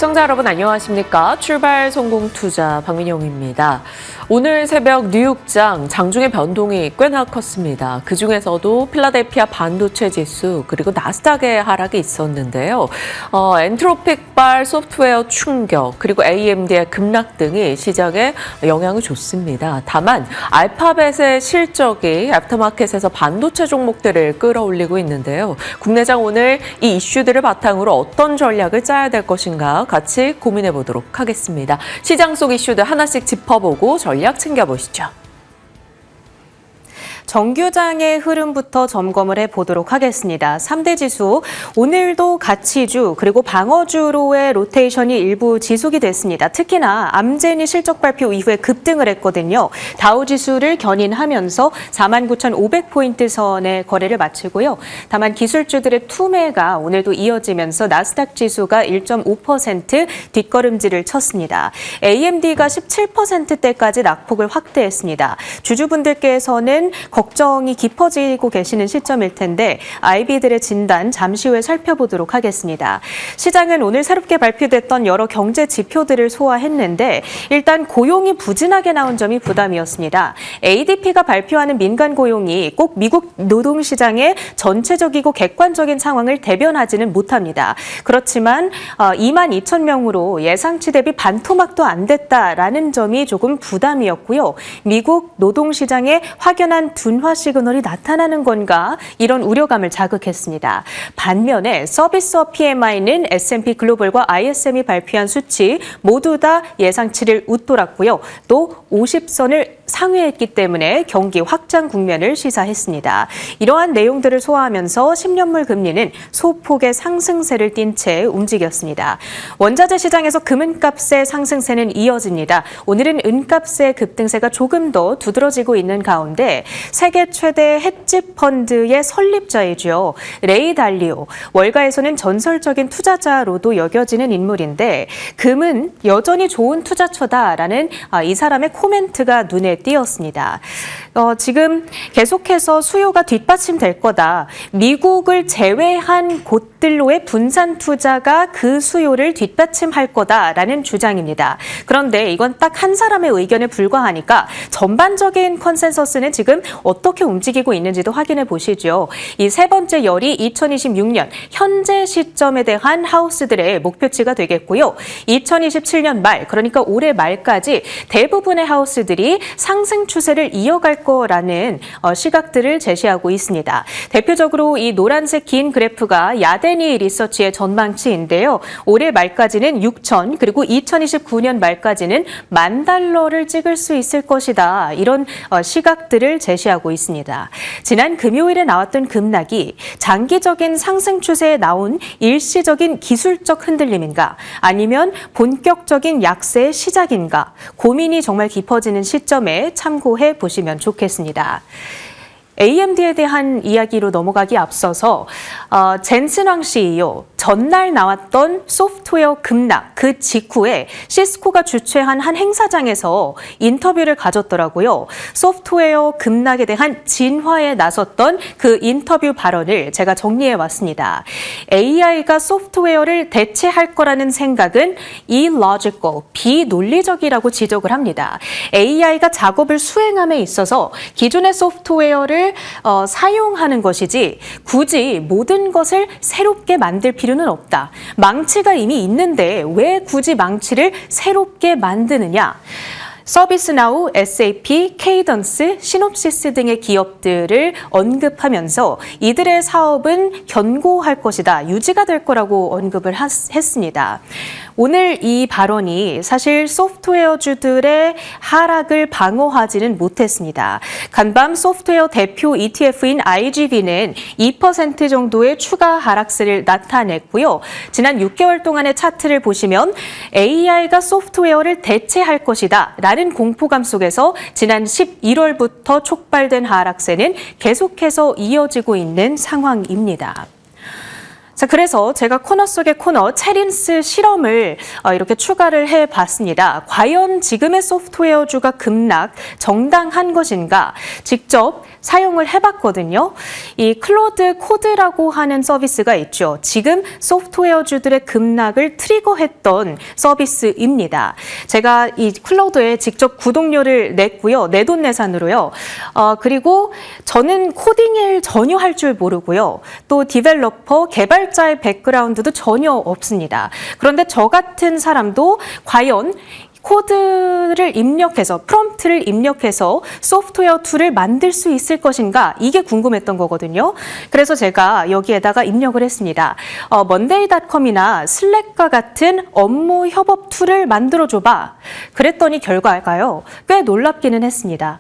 시청자 여러분 안녕하십니까? 출발 성공 투자 박민영입니다. 오늘 새벽 뉴욕장 장중의 변동이 꽤나 컸습니다. 그중에서도 필라델피아 반도체 지수 그리고 나스닥의 하락이 있었는데요. 엔트로픽발 소프트웨어 충격 그리고 AMD의 급락 등이 시장에 영향을 줬습니다. 다만 알파벳의 실적이 애프터마켓에서 반도체 종목들을 끌어올리고 있는데요. 국내장 오늘 이 이슈들을 바탕으로 어떤 전략을 짜야 될 것인가 같이 고민해 보도록 하겠습니다. 시장 속 이슈들 하나씩 짚어보고 전략 챙겨보시죠. 정규장의 흐름부터 점검을 해보도록 하겠습니다. 3대 지수, 오늘도 가치주 그리고 방어주로의 로테이션이 일부 지속이 됐습니다. 특히나 암젠이 실적 발표 이후에 급등을 했거든요. 다우지수를 견인하면서 49,500포인트 선의 거래를 마치고요. 다만 기술주들의 투매가 오늘도 이어지면서 나스닥 지수가 1.5% 뒷걸음질을 쳤습니다. AMD가 17%대까지 낙폭을 확대했습니다. 주주분들께서는 걱정이 깊어지고 계시는 시점일 텐데 IB들의 진단 잠시 후에 살펴보도록 하겠습니다. 시장은 오늘 새롭게 발표됐던 여러 경제 지표들을 소화했는데 일단 고용이 부진하게 나온 점이 부담이었습니다. ADP가 발표하는 민간 고용이 꼭 미국 노동시장의 전체적이고 객관적인 상황을 대변하지는 못합니다. 그렇지만 22,000명으로 예상치 대비 반토막도 안 됐다라는 점이 조금 부담이었고요. 미국 노동시장의 확연한 둔화 시그널이 나타나는 건가 이런 우려감을 자극했습니다. 반면에 서비스업 PMI는 S&P 글로벌과 ISM이 발표한 수치 모두 다 예상치를 웃돌았고요. 또 50선을 상회했기 때문에 경기 확장 국면을 시사했습니다. 이러한 내용들을 소화하면서 10년물 금리는 소폭의 상승세를 띈 채 움직였습니다. 원자재 시장에서 금은값의 상승세는 이어집니다. 오늘은 은값의 급등세가 조금 더 두드러지고 있는 가운데 세계 최대 헤지 펀드의 설립자이죠. 레이 달리오. 월가에서는 전설적인 투자자로도 여겨지는 인물인데 금은 여전히 좋은 투자처다라는 이 사람의 코멘트가 눈에 띄었습니다. 지금 계속해서 수요가 뒷받침될 거다. 미국을 제외한 곳들로의 분산 투자가 그 수요를 뒷받침할 거다라는 주장입니다. 그런데 이건 딱 한 사람의 의견에 불과하니까 전반적인 컨센서스는 지금 어떻게 움직이고 있는지도 확인해 보시죠. 이 세 번째 열이 2026년 현재 시점에 대한 하우스들의 목표치가 되겠고요. 2027년 말, 그러니까 올해 말까지 대부분의 하우스들이 상승 추세를 이어갈 거라는 시각들을 제시하고 있습니다. 대표적으로 이 노란색 긴 그래프가 야데니 리서치의 전망치인데요. 올해 말까지는 6천, 그리고 2029년 말까지는 $10,000를 찍을 수 있을 것이다. 이런 시각들을 제시하고 있습니다. 지난 금요일에 나왔던 급락이 장기적인 상승 추세에 나온 일시적인 기술적 흔들림인가 아니면 본격적인 약세의 시작인가 고민이 정말 깊어지는 시점에 참고해 보시면 좋겠습니다. AMD에 대한 이야기로 넘어가기 앞서서 젠슨 황 CEO 전날 나왔던 소프트웨어 급락 그 직후에 시스코가 주최한 한 행사장에서 인터뷰를 가졌더라고요. 소프트웨어 급락에 대한 진화에 나섰던 그 인터뷰 발언을 제가 정리해 왔습니다. AI가 소프트웨어를 대체할 거라는 생각은 illogical, 비논리적이라고 지적을 합니다. AI가 작업을 수행함에 있어서 기존의 소프트웨어를 사용하는 것이지 굳이 모든 것을 새롭게 만들 필요는 없다. 망치가 이미 있는데 왜 굳이 망치를 새롭게 만드느냐. 서비스나우, SAP, 케이던스, 시놉시스 등의 기업들을 언급하면서 이들의 사업은 견고할 것이다, 유지가 될 거라고 언급을 했습니다. 오늘 이 발언이 사실 소프트웨어주들의 하락을 방어하지는 못했습니다. 간밤 소프트웨어 대표 ETF인 IGV는 2% 정도의 추가 하락세를 나타냈고요. 지난 6개월 동안의 차트를 보시면 AI가 소프트웨어를 대체할 것이다 라는 공포감 속에서 지난 11월부터 촉발된 하락세는 계속해서 이어지고 있는 상황입니다. 자, 그래서 제가 코너 속의 코너 체린스 실험을 이렇게 추가를 해봤습니다. 과연 지금의 소프트웨어주가 급락 정당한 것인가? 직접 사용을 해봤거든요. 이 클로드 코드라고 하는 서비스가 있죠. 지금 소프트웨어주들의 급락을 트리거했던 서비스입니다. 제가 이 클로드에 직접 구독료를 냈고요. 내돈내산으로요. 그리고 저는 코딩을 전혀 할 줄 모르고요. 또 디벨로퍼, 개발자의 백그라운드도 전혀 없습니다. 그런데 저 같은 사람도 과연 코드를 입력해서, 프롬프트를 입력해서 소프트웨어 툴을 만들 수 있을 것인가, 이게 궁금했던 거거든요. 그래서 제가 여기에다가 입력을 했습니다. monday.com이나 슬랙과 같은 업무 협업 툴을 만들어줘봐. 그랬더니 결과가요, 꽤 놀랍기는 했습니다.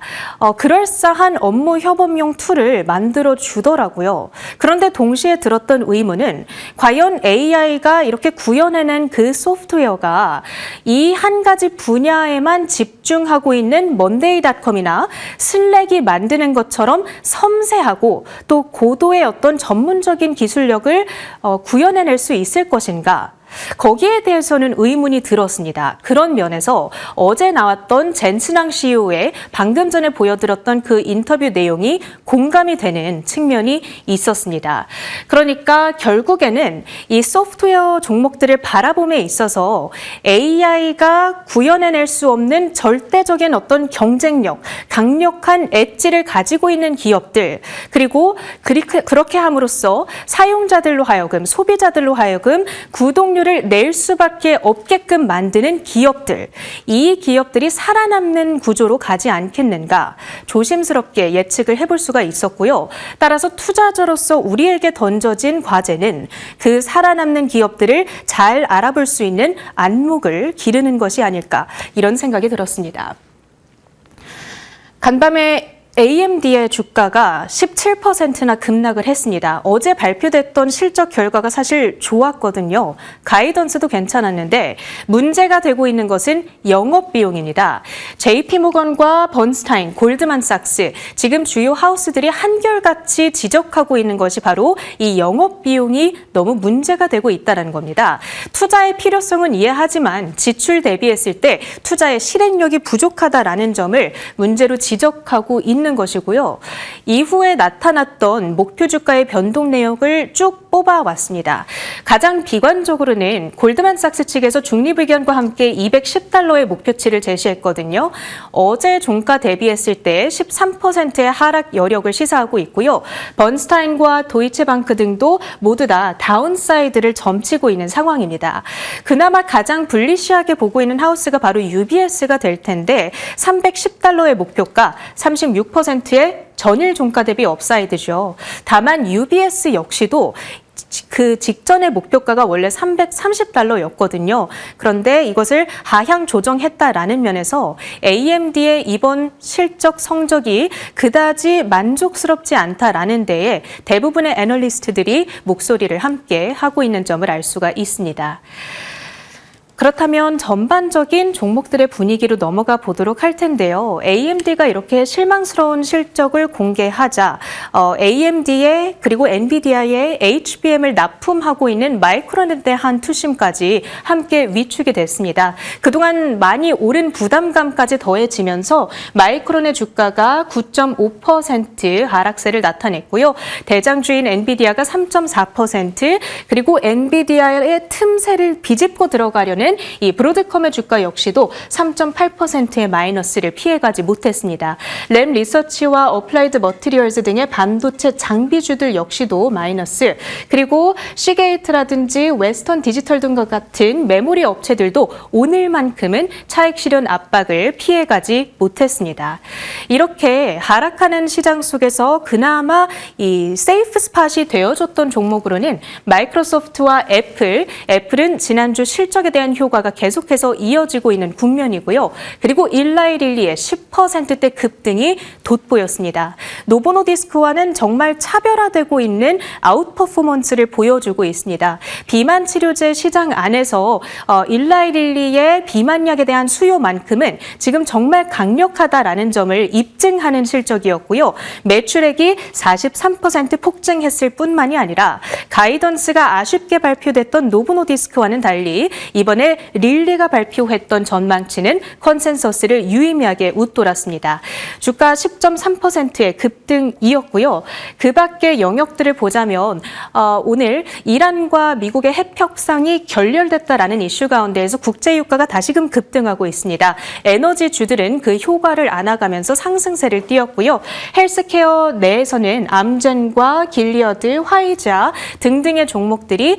그럴싸한 업무 협업용 툴을 만들어주더라고요. 그런데 동시에 들었던 의문은 과연 AI가 이렇게 구현해낸 그 소프트웨어가 이 한 가지 분야에만 집중하고 있는 monday.com이나 슬랙이 만드는 것처럼 섬세하고 또 고도의 어떤 전문적인 기술력을 구현해낼 수 있을 것인가? 거기에 대해서는 의문이 들었습니다. 그런 면에서 어제 나왔던 젠슨왕 CEO의 방금 전에 보여드렸던 그 인터뷰 내용이 공감이 되는 측면이 있었습니다. 그러니까 결국에는 이 소프트웨어 종목들을 바라봄에 있어서 AI가 구현해낼 수 없는 절대적인 어떤 경쟁력, 강력한 엣지를 가지고 있는 기업들, 그리고 그렇게 함으로써 사용자들로 하여금, 소비자들로 하여금 구독료를 낼 수밖에 없게끔 만드는 기업들, 이 기업들이 살아남는 구조로 가지 않겠는가 조심스럽게 예측을 해볼 수가 있었고요. 따라서 투자자로서 우리에게 던져진 과제는 그 살아남는 기업들을 잘 알아볼 수 있는 안목을 기르는 것이 아닐까, 이런 생각이 들었습니다. 간밤에 AMD의 주가가 17%나 급락을 했습니다. 어제 발표됐던 실적 결과가 사실 좋았거든요. 가이던스도 괜찮았는데 문제가 되고 있는 것은 영업비용입니다. JP모건과 번스타인, 골드만삭스, 지금 주요 하우스들이 한결같이 지적하고 있는 것이 바로 이 영업비용이 너무 문제가 되고 있다는 겁니다. 투자의 필요성은 이해하지만 지출 대비했을 때 투자의 실행력이 부족하다라는 점을 문제로 지적하고 있는 것이고요. 이후에 나타났던 목표 주가의 변동 내역을 쭉 뽑아왔습니다. 가장 비관적으로는 골드만삭스 측에서 중립 의견과 함께 $210의 목표치를 제시했거든요. 어제 종가 대비했을 때 13%의 하락 여력을 시사하고 있고요. 번스타인과 도이체방크 등도 모두 다 다운사이드를 점치고 있는 상황입니다. 그나마 가장 불리시하게 보고 있는 하우스가 바로 UBS가 될 텐데 $310의 목표가 36%의 전일 종가 대비 업사이드죠. 다만 UBS 역시도 그 직전의 목표가가 원래 $330였거든요. 그런데 이것을 하향 조정했다라는 면에서 AMD의 이번 실적 성적이 그다지 만족스럽지 않다라는 데에 대부분의 애널리스트들이 목소리를 함께 하고 있는 점을 알 수가 있습니다. 그렇다면 전반적인 종목들의 분위기로 넘어가 보도록 할 텐데요. AMD가 이렇게 실망스러운 실적을 공개하자 AMD의 그리고 엔비디아의 HBM을 납품하고 있는 마이크론에 대한 투심까지 함께 위축이 됐습니다. 그동안 많이 오른 부담감까지 더해지면서 마이크론의 주가가 9.5% 하락세를 나타냈고요. 대장주인 엔비디아가 3.4%, 그리고 엔비디아의 틈새를 비집고 들어가려는 이 브로드컴의 주가 역시도 3.8%의 마이너스를 피해가지 못했습니다. 램 리서치와 어플라이드 머티리얼즈 등의 반도체 장비주들 역시도 마이너스, 그리고 시게이트라든지 웨스턴 디지털 등과 같은 메모리 업체들도 오늘만큼은 차익 실현 압박을 피해가지 못했습니다. 이렇게 하락하는 시장 속에서 그나마 이 세이프 스팟이 되어줬던 종목으로는 마이크로소프트와 애플은 지난주 실적에 대한 효과가 계속해서 이어지고 있는 국면이고요. 그리고 일라이릴리의 10%대 급등이 돋보였습니다. 노보노디스크와는 정말 차별화되고 있는 아웃퍼포먼스를 보여주고 있습니다. 비만 치료제 시장 안에서 일라이릴리의 비만약에 대한 수요만큼은 지금 정말 강력하다라는 점을 입증하는 실적이었고요. 매출액이 43% 폭증했을 뿐만이 아니라 가이던스가 아쉽게 발표됐던 노보노디스크와는 달리 이번에 전에 릴리가 발표했던 전망치는 컨센서스를 유의미하게 웃돌았습니다. 주가 10.3%의 급등이었고요. 그 밖의 영역들을 보자면 오늘 이란과 미국의 핵 협상이 결렬됐다라는 이슈 가운데에서 국제유가가 다시금 급등하고 있습니다. 에너지주들은 그 효과를 안아가면서 상승세를 띄었고요. 헬스케어 내에서는 암젠과 길리어드, 화이자 등등의 종목들이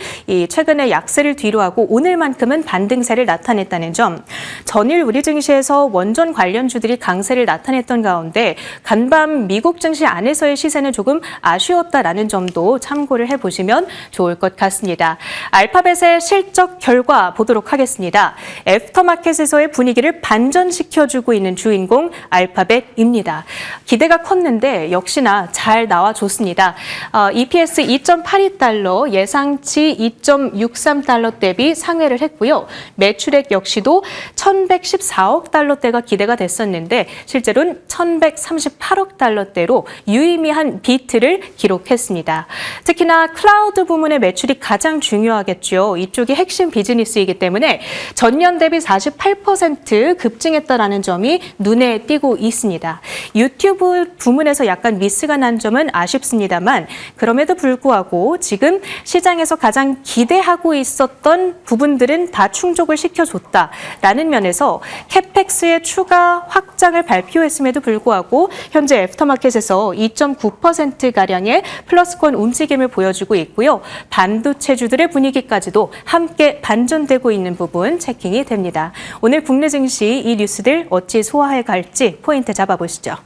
최근에 약세를 뒤로하고 오늘만큼은 반등세를 나타냈다는 점, 전일 우리 증시에서 원전 관련주들이 강세를 나타냈던 가운데 간밤 미국 증시 안에서의 시세는 조금 아쉬웠다라는 점도 참고를 해보시면 좋을 것 같습니다. 알파벳의 실적 결과 보도록 하겠습니다. 애프터마켓에서의 분위기를 반전시켜주고 있는 주인공 알파벳입니다. 기대가 컸는데 역시나 잘 나와줬습니다. EPS 2.82달러, 예상치 2.63달러 대비 상회를 했고요. 매출액 역시도 1,114억 달러대가 기대가 됐었는데 실제로는 1,138억 달러대로 유의미한 비트를 기록했습니다. 특히나 클라우드 부문의 매출이 가장 중요하겠죠. 이쪽이 핵심 비즈니스이기 때문에 전년 대비 48% 급증했다라는 점이 눈에 띄고 있습니다. 유튜브 부문에서 약간 미스가 난 점은 아쉽습니다만 그럼에도 불구하고 지금 시장에서 가장 기대하고 있었던 부분들은 다 충족을 시켜줬다라는 면에서 캐펙스의 추가 확장을 발표했음에도 불구하고 현재 애프터마켓에서 2.9%가량의 플러스권 움직임을 보여주고 있고요. 반도체주들의 분위기까지도 함께 반전되고 있는 부분 체킹이 됩니다. 오늘 국내 증시 이 뉴스들 어찌 소화해 갈지 포인트 잡아보시죠.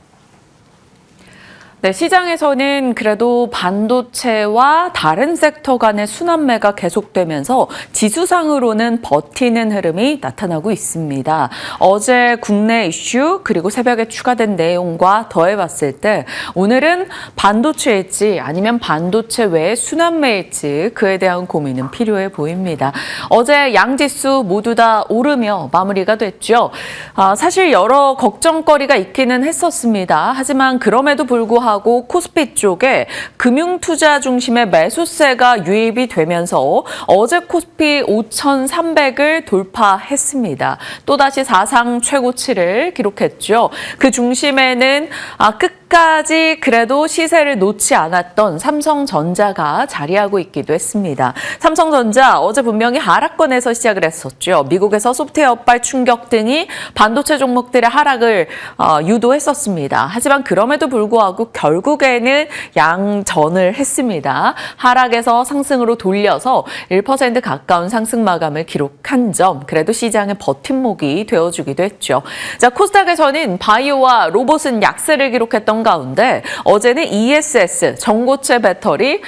네, 시장에서는 그래도 반도체와 다른 섹터 간의 순환매가 계속되면서 지수상으로는 버티는 흐름이 나타나고 있습니다. 어제 국내 이슈 그리고 새벽에 추가된 내용과 더해봤을 때 오늘은 반도체일지 아니면 반도체 외의 순환매일지 그에 대한 고민은 필요해 보입니다. 어제 양지수 모두 다 오르며 마무리가 됐죠. 사실 여러 걱정거리가 있기는 했었습니다. 하지만 그럼에도 불구하고 코스피 쪽에 금융투자 중심의 매수세가 유입이 되면서 어제 코스피 5,300을 돌파했습니다. 또다시 사상 최고치를 기록했죠. 그 중심에는 끝까지 그래도 시세를 놓지 않았던 삼성전자가 자리하고 있기도 했습니다. 삼성전자 어제 분명히 하락권에서 시작을 했었죠. 미국에서 소프트웨어 업발 충격 등이 반도체 종목들의 하락을 유도했었습니다. 하지만 그럼에도 불구하고 결국에는 양전을 했습니다. 하락에서 상승으로 돌려서 1% 가까운 상승 마감을 기록한 점, 그래도 시장의 버팀목이 되어주기도 했죠. 자, 코스닥에서는 바이오와 로봇은 약세를 기록했던 가운데 어제는 ESS, 전고체 배터리,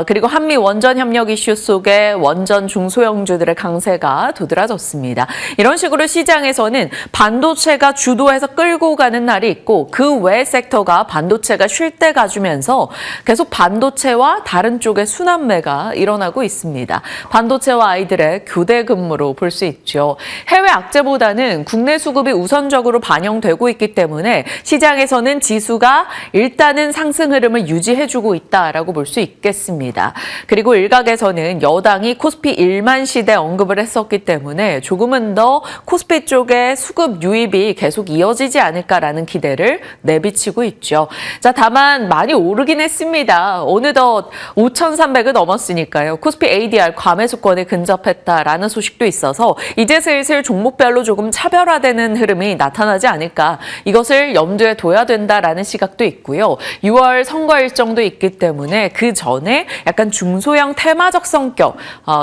그리고 한미 원전 협력 이슈 속에 원전 중소형주들의 강세가 도드라졌습니다. 이런 식으로 시장에서는 반도체가 주도해서 끌고 가는 날이 있고 그 외 섹터가 반도체가 쉴 때 가주면서 계속 반도체와 다른 쪽의 순환매가 일어나고 있습니다. 반도체와 아이들의 교대 근무로 볼 수 있죠. 해외 악재보다는 국내 수급이 우선적으로 반영되고 있기 때문에 시장에서는 지수가 일단은 상승 흐름을 유지해주고 있다라고 볼 수 있겠습니다. 그리고 일각에서는 여당이 코스피 1만 시대 언급을 했었기 때문에 조금은 더 코스피 쪽의 수급 유입이 계속 이어지지 않을까라는 기대를 내비치고 있죠. 자, 다만 많이 오르긴 했습니다. 어느덧 5,300을 넘었으니까요. 코스피 ADR 과매수권에 근접했다라는 소식도 있어서 이제 슬슬 종목별로 조금 차별화되는 흐름이 나타나지 않을까. 이것을 염두에 둬야 된다라는 시각도 있고요. 6월 선거 일정도 있기 때문에 그 전에 약간 중소형 테마적 성격,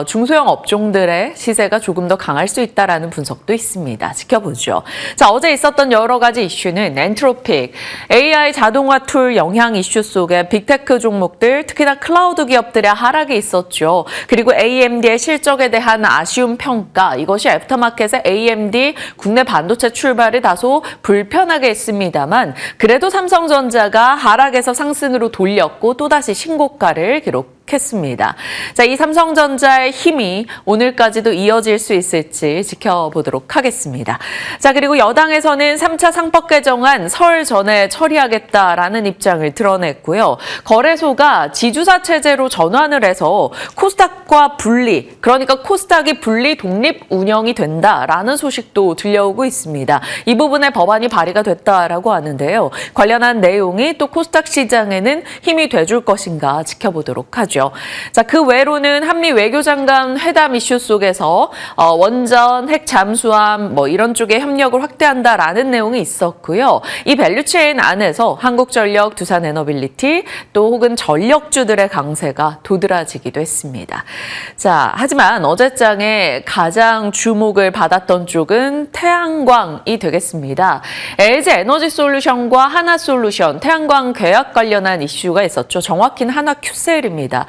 중소형 업종들의 시세가 조금 더 강할 수 있다라는 분석도 있습니다. 지켜보죠. 자, 어제 있었던 여러 가지 이슈는 엔트로픽, AI 자동화 툴 영향 이슈 속에 빅테크 종목들, 특히나 클라우드 기업들의 하락이 있었죠. 그리고 AMD의 실적에 대한 아쉬운 평가, 이것이 애프터마켓의 AMD 국내 반도체 출발을 다소 불편하게 했습니다만 그래도 삼성전자가 하락에서 상승으로 돌렸고 또다시 신고가를 기록했습니다. 했습니다. 자, 이 삼성전자의 힘이 오늘까지도 이어질 수 있을지 지켜보도록 하겠습니다. 자, 그리고 여당에서는 3차 상법 개정안 설 전에 처리하겠다라는 입장을 드러냈고요. 거래소가 지주사 체제로 전환을 해서 코스닥과 분리, 그러니까 코스닥이 분리 독립 운영이 된다라는 소식도 들려오고 있습니다. 이 부분에 법안이 발의가 됐다라고 하는데요. 관련한 내용이 또 코스닥 시장에는 힘이 돼줄 것인가 지켜보도록 하죠. 자, 그 외로는 한미 외교장관 회담 이슈 속에서 원전, 핵 잠수함 이런 쪽에 협력을 확대한다라는 내용이 있었고요. 이 밸류체인 안에서 한국전력, 두산에너빌리티 또 혹은 전력주들의 강세가 도드라지기도 했습니다. 자, 하지만 어제장에 가장 주목을 받았던 쪽은 태양광이 되겠습니다. LG 에너지솔루션과 하나솔루션, 태양광 계약 관련한 이슈가 있었죠. 정확히는 하나큐셀입니다.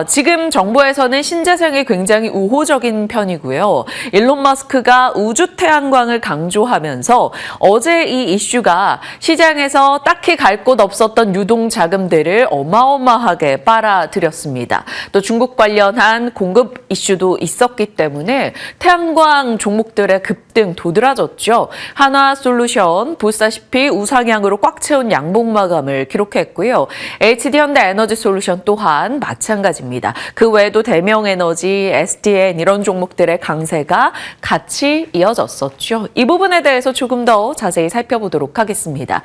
지금 정부에서는 신재생에 굉장히 우호적인 편이고요. 일론 머스크가 우주 태양광을 강조하면서 어제 이 이슈가 시장에서 딱히 갈 곳 없었던 유동 자금들을 어마어마하게 빨아들였습니다. 또 중국 관련한 공급 이슈도 있었기 때문에 태양광 종목들의 급등 도드라졌죠. 하나솔루션 보시다시피 우상향으로 꽉 채운 양봉 마감을 기록했고요. HD현대 에너지솔루션 또한 마찬가지입니다. 그 외에도 대명에너지, SDN 이런 종목들의 강세가 같이 이어졌었죠. 이 부분에 대해서 조금 더 자세히 살펴보도록 하겠습니다.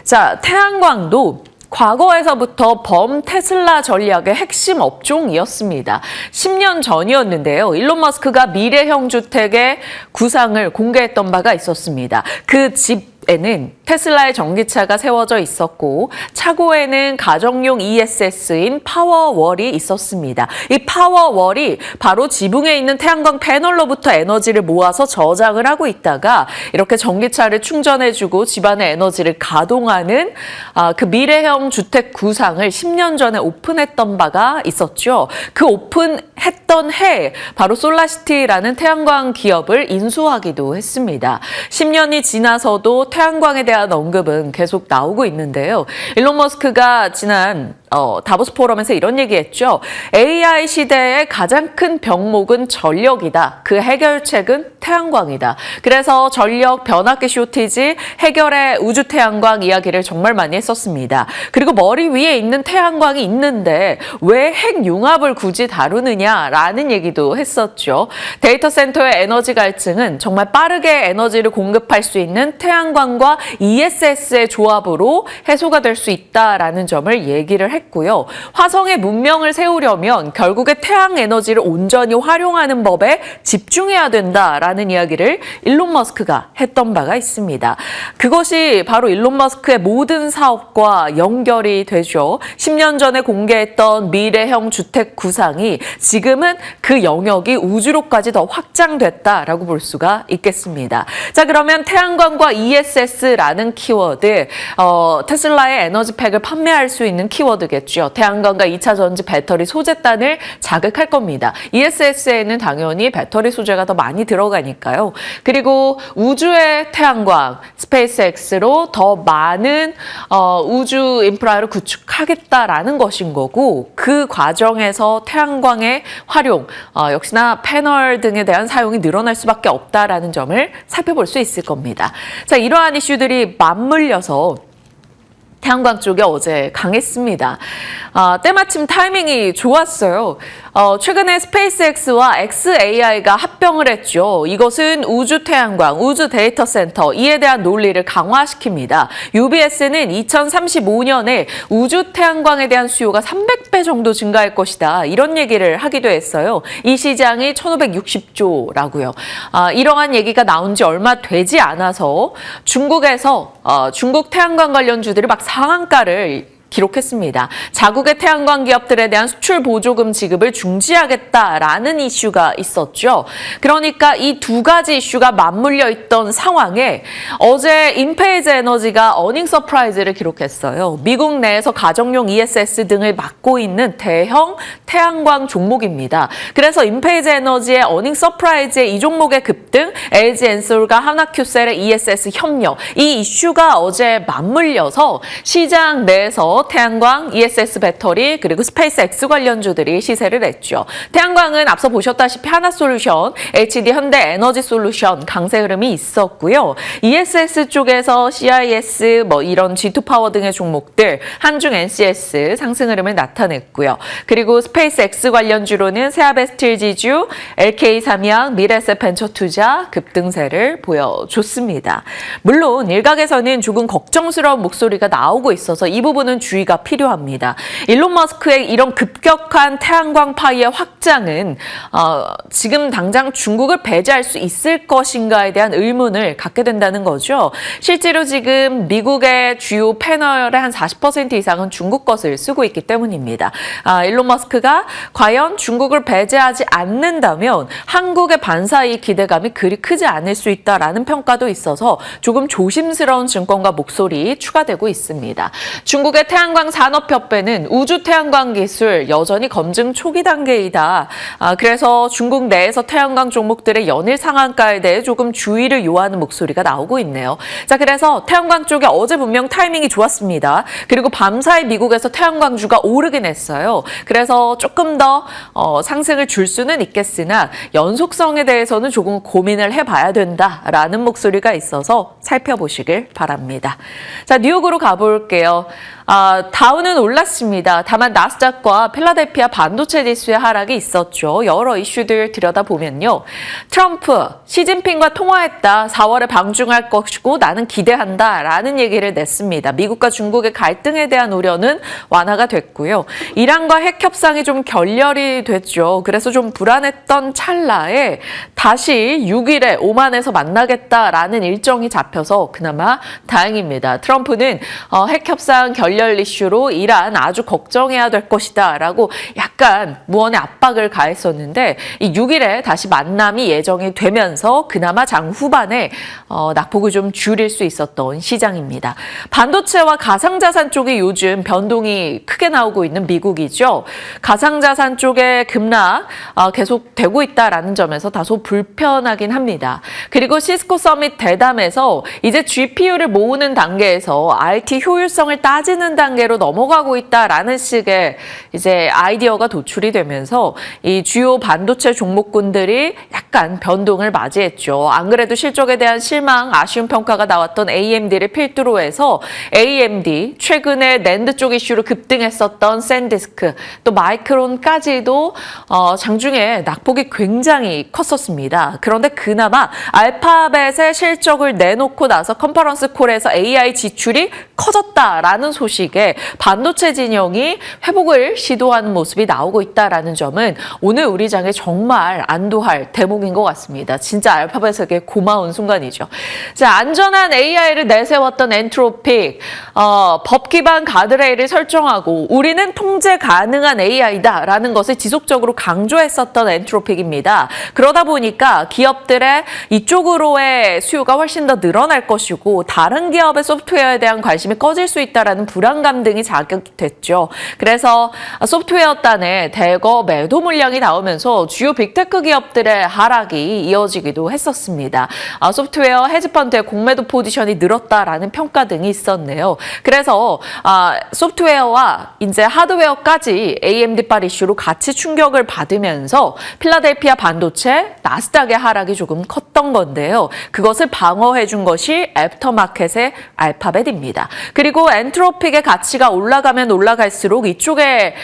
자, 태양광도 과거에서부터 범테슬라 전략의 핵심 업종이었습니다. 10년 전이었는데요. 일론 머스크가 미래형 주택의 구상을 공개했던 바가 있었습니다. 그 집에는 테슬라의 전기차가 세워져 있었고 차고에는 가정용 ESS인 파워월이 있었습니다. 이 파워월이 바로 지붕에 있는 태양광 패널로부터 에너지를 모아서 저장을 하고 있다가 이렇게 전기차를 충전해주고 집안의 에너지를 가동하는 그 미래형 주택 구상을 10년 전에 오픈했던 바가 있었죠. 그 오픈했던 해 바로 솔라시티라는 태양광 기업을 인수하기도 했습니다. 10년이 지나서도 태양광에 대한 언급은 계속 나오고 있는데요. 일론 머스크가 지난 다보스 포럼에서 이런 얘기했죠. AI 시대의 가장 큰 병목은 전력이다. 그 해결책은 태양광이다. 그래서 전력 변압기 쇼티지 해결의 우주 태양광 이야기를 정말 많이 했었습니다. 그리고 머리 위에 있는 태양광이 있는데 왜 핵융합을 굳이 다루느냐라는 얘기도 했었죠. 데이터 센터의 에너지 갈증은 정말 빠르게 에너지를 공급할 수 있는 태양광과 ESS의 조합으로 해소가 될 수 있다라는 점을 얘기를 했고요. 화성에 문명을 세우려면 결국에 태양 에너지를 온전히 활용하는 법에 집중해야 된다라는 이야기를 일론 머스크가 했던 바가 있습니다. 그것이 바로 일론 머스크의 모든 사업과 연결이 되죠. 10년 전에 공개했던 미래형 주택 구상이 지금은 그 영역이 우주로까지 더 확장됐다라고 볼 수가 있겠습니다. 자, 그러면 태양광과 ESS라는 키워드, 테슬라의 에너지팩을 판매할 수 있는 키워드겠죠. 태양광과 2차 전지 배터리 소재단을 자극할 겁니다. ESS에는 당연히 배터리 소재가 더 많이 들어가니까요. 그리고 우주의 태양광, 스페이스X로 더 많은 우주 인프라를 구축하겠다라는 것인 거고 그 과정에서 태양광의 활용, 역시나 패널 등에 대한 사용이 늘어날 수밖에 없다라는 점을 살펴볼 수 있을 겁니다. 자, 이러한 이슈들이 맞물려서 태양광 쪽이 어제 강했습니다. 때마침 타이밍이 좋았어요. 최근에 스페이스X와 xAI가 합병을 했죠. 이것은 우주 태양광, 우주 데이터 센터 이에 대한 논리를 강화시킵니다. UBS는 2035년에 우주 태양광에 대한 수요가 300배 정도 증가할 것이다. 이런 얘기를 하기도 했어요. 이 시장이 1,560조라고요. 이러한 얘기가 나온 지 얼마 되지 않아서 중국에서 중국 태양광 관련주들이 막 상한가를 기록했습니다. 자국의 태양광 기업들에 대한 수출 보조금 지급을 중지하겠다라는 이슈가 있었죠. 그러니까 이 두 가지 이슈가 맞물려 있던 상황에 어제 인페이즈 에너지가 어닝 서프라이즈를 기록했어요. 미국 내에서 가정용 ESS 등을 맡고 있는 대형 태양광 종목입니다. 그래서 인페이즈 에너지의 어닝 서프라이즈의 이 종목의 급등, LG 엔솔과 하나큐셀의 ESS 협력, 이 이슈가 어제 맞물려서 시장 내에서 중에서 태양광, ESS 배터리, 그리고 스페이스X 관련주들이 시세를 냈죠. 태양광은 앞서 보셨다시피 하나솔루션, HD 현대에너지솔루션 강세 흐름이 있었고요. ESS 쪽에서 CIS, 이런 G2파워 등의 종목들, 한중 NCS 상승 흐름을 나타냈고요. 그리고 스페이스X 관련주로는 세아베스틸 지주, LK삼양, 미래에셋벤처투자 급등세를 보여줬습니다. 물론 일각에서는 조금 걱정스러운 목소리가 나오고 있어서 이 부분은 주의가 필요합니다. 일론 머스크의 이런 급격한 태양광 파이의 확장은 지금 당장 중국을 배제할 수 있을 것인가에 대한 의문을 갖게 된다는 거죠. 실제로 지금 미국의 주요 패널의 한 40% 이상은 중국 것을 쓰고 있기 때문입니다. 일론 머스크가 과연 중국을 배제하지 않는다면 한국의 반사이익 기대감이 그리 크지 않을 수 있다라는 평가도 있어서 조금 조심스러운 증권가 목소리 추가되고 있습니다. 중국의 태양광 산업협회는 우주 태양광 기술 여전히 검증 초기 단계이다. 그래서 중국 내에서 태양광 종목들의 연일 상한가에 대해 조금 주의를 요하는 목소리가 나오고 있네요. 자, 그래서 태양광 쪽에 어제 분명 타이밍이 좋았습니다. 그리고 밤사이 미국에서 태양광주가 오르긴 했어요. 그래서 조금 더 상승을 줄 수는 있겠으나 연속성에 대해서는 조금 고민을 해봐야 된다라는 목소리가 있어서 살펴보시길 바랍니다. 자, 뉴욕으로 가볼게요. 다우는 올랐습니다. 다만 나스닥과 필라델피아 반도체 지수의 하락이 있었죠. 여러 이슈들 들여다보면요. 트럼프, 시진핑과 통화했다. 4월에 방중할 것이고 나는 기대한다. 라는 얘기를 냈습니다. 미국과 중국의 갈등에 대한 우려는 완화가 됐고요. 이란과 핵 협상이 좀 결렬이 됐죠. 그래서 좀 불안했던 찰나에 다시 6일에 오만에서 만나겠다라는 일정이 잡혀서 그나마 다행입니다. 트럼프는 핵 협상 결렬 이슈로 이란 아주 걱정해야 될 것이다 라고 약간 무언의 압박을 가했었는데 이 6일에 다시 만남이 예정이 되면서 그나마 장 후반에 낙폭을 좀 줄일 수 있었던 시장입니다. 반도체와 가상자산 쪽이 요즘 변동이 크게 나오고 있는 미국이죠. 가상자산 쪽의 급락 계속되고 있다라는 점에서 다소 불편하긴 합니다. 그리고 시스코 서밋 대담에서 이제 GPU를 모으는 단계에서 RT 효율성을 따지는 단계로 넘어가고 있다라는 식의 이제 아이디어가 도출이 되면서 이 주요 반도체 종목군들이 약간 변동을 맞이했죠. 안 그래도 실적에 대한 실망, 아쉬운 평가가 나왔던 AMD를 필두로 해서 AMD, 최근에 낸드 쪽 이슈로 급등했었던 샌디스크, 또 마이크론까지도 장중에 낙폭이 굉장히 컸었습니다. 그런데 그나마 알파벳의 실적을 내놓고 나서 컨퍼런스 콜에서 AI 지출이 커졌다라는 소식에 반도체 진영이 회복을 시도하는 모습이 나오고 있다라는 점은 오늘 우리 장에 정말 안도할 대목인 것 같습니다. 진짜 알파벳에게 고마운 순간이죠. 자, 안전한 AI를 내세웠던 엔트로픽, 법 기반 가드레일을 설정하고 우리는 통제 가능한 AI다라는 것을 지속적으로 강조했었던 엔트로픽입니다. 그러다 보니까 기업들의 이쪽으로의 수요가 훨씬 더 늘어날 것이고 다른 기업의 소프트웨어에 대한 관심이 꺼질 수 있다라는 불안감 등이 자극됐죠. 그래서 소프트웨어단에 대거 매도 물량이 나오면서 주요 빅테크 기업들의 하락이 이어지기도 했었습니다. 소프트웨어 헤지펀드의 공매도 포지션이 늘었다라는 평가 등이 있었네요. 그래서 소프트웨어와 이제 하드웨어까지 AMD발 이슈로 같이 충격을 받으면서 필라델피아 반도체, 나스닥의 하락이 조금 컸던 건데요. 그것을 방어해준 것이 애프터마켓의 알파벳입니다. 그리고 엔트로픽의 가치가 올라가면 올라갈수록 이쪽에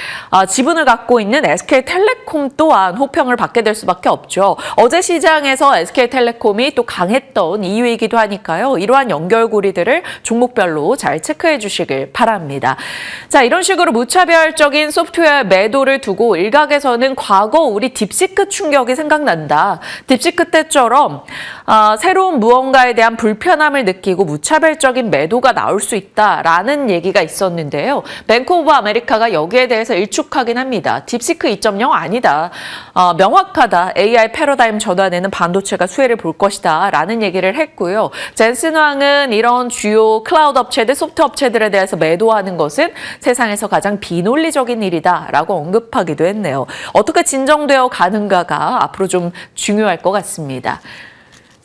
지분을 갖고 있는 SK텔레콤 또한 호평을 받게 될 수밖에 없죠. 어제 시장에서 SK텔레콤이 또 강했던 이유이기도 하니까요. 이러한 연결고리들을 종목별로 잘 체크해 주시길 바랍니다. 자, 이런 식으로 무차별적인 소프트웨어 매도를 두고 일각에서는 과거 우리 딥시크 충격이 생각난다. 딥시크 때처럼 새로운 무언가에 대한 불편함을 느끼고 무차별적인 매도가 나올 수 있다라는 얘기가 있었는데요. 뱅크 오브 아메리카가 여기에 대해서 일축하긴 합니다. 딥시크 2.0 아니다. 명확하다. AI 패러다임 전환에는 반도체가 수혜를 볼 것이다. 라는 얘기를 했고요. 젠슨 황은 이런 주요 클라우드 업체들, 소프트 업체들에 대해서 매도하는 것은 세상에서 가장 비논리적인 일이다. 라고 언급하기도 했네요. 어떻게 진정되어 가는가가 앞으로 좀 중요할 것 같습니다.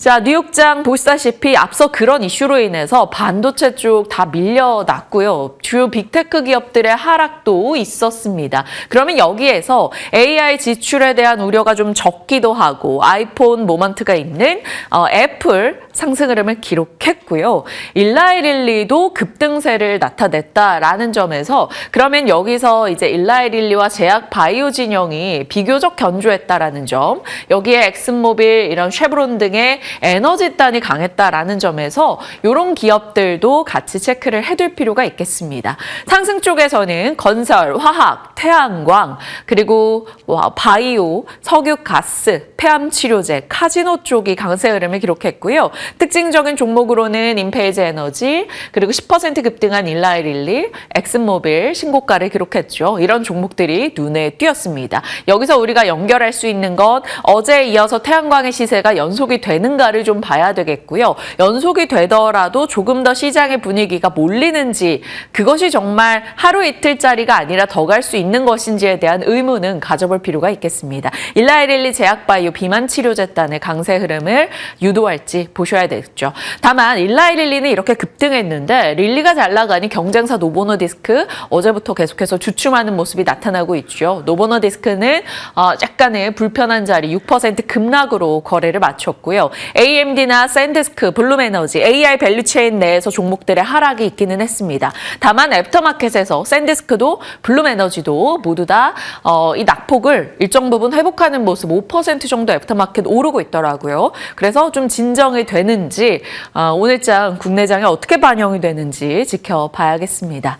자, 뉴욕장 보시다시피 앞서 그런 이슈로 인해서 반도체 쪽 다 밀려났고요. 주요 빅테크 기업들의 하락도 있었습니다. 그러면 여기에서 AI 지출에 대한 우려가 좀 적기도 하고 아이폰 모먼트가 있는 애플 상승 흐름을 기록했고요. 일라이릴리도 급등세를 나타냈다라는 점에서 그러면 여기서 이제 일라이릴리와 제약 바이오 진영이 비교적 견조했다라는 점, 여기에 엑슨모빌 이런 쉐브론 등의 에너지단이 강했다라는 점에서 이런 기업들도 같이 체크를 해둘 필요가 있겠습니다. 상승 쪽에서는 건설, 화학, 태양광, 그리고 바이오, 석유, 가스, 폐암 치료제, 카지노 쪽이 강세 흐름을 기록했고요. 특징적인 종목으로는 인페이즈 에너지, 그리고 10% 급등한 일라이릴리, 엑슨모빌 신고가를 기록했죠. 이런 종목들이 눈에 띄었습니다. 여기서 우리가 연결할 수 있는 건 어제에 이어서 태양광의 시세가 연속이 되는가를 좀 봐야 되겠고요. 연속이 되더라도 조금 더 시장의 분위기가 몰리는지, 그것이 정말 하루 이틀짜리가 아니라 더 갈 수 있는 것인지에 대한 의문은 가져볼 필요가 있겠습니다. 일라이릴리 제약바이오 비만 치료제단의 강세 흐름을 유도할지 보셔야 되겠죠. 다만 일라이릴리는 이렇게 급등했는데 릴리가 잘 나가니 경쟁사 노보노디스크 어제부터 계속해서 주춤하는 모습이 나타나고 있죠. 노보노디스크는 약간의 불편한 자리 6% 급락으로 거래를 마쳤고요. AMD나 샌디스크, 블룸에너지, AI 밸류체인 내에서 종목들의 하락이 있기는 했습니다. 다만 애프터마켓에서 샌디스크도 블룸에너지도 모두 다 이 낙폭을 일정 부분 회복하는 모습 5% 정도 애프터마켓 오르고 있더라고요. 그래서 좀 진정이 되는지 오늘장 국내장에 어떻게 반영이 되는지 지켜봐야겠습니다.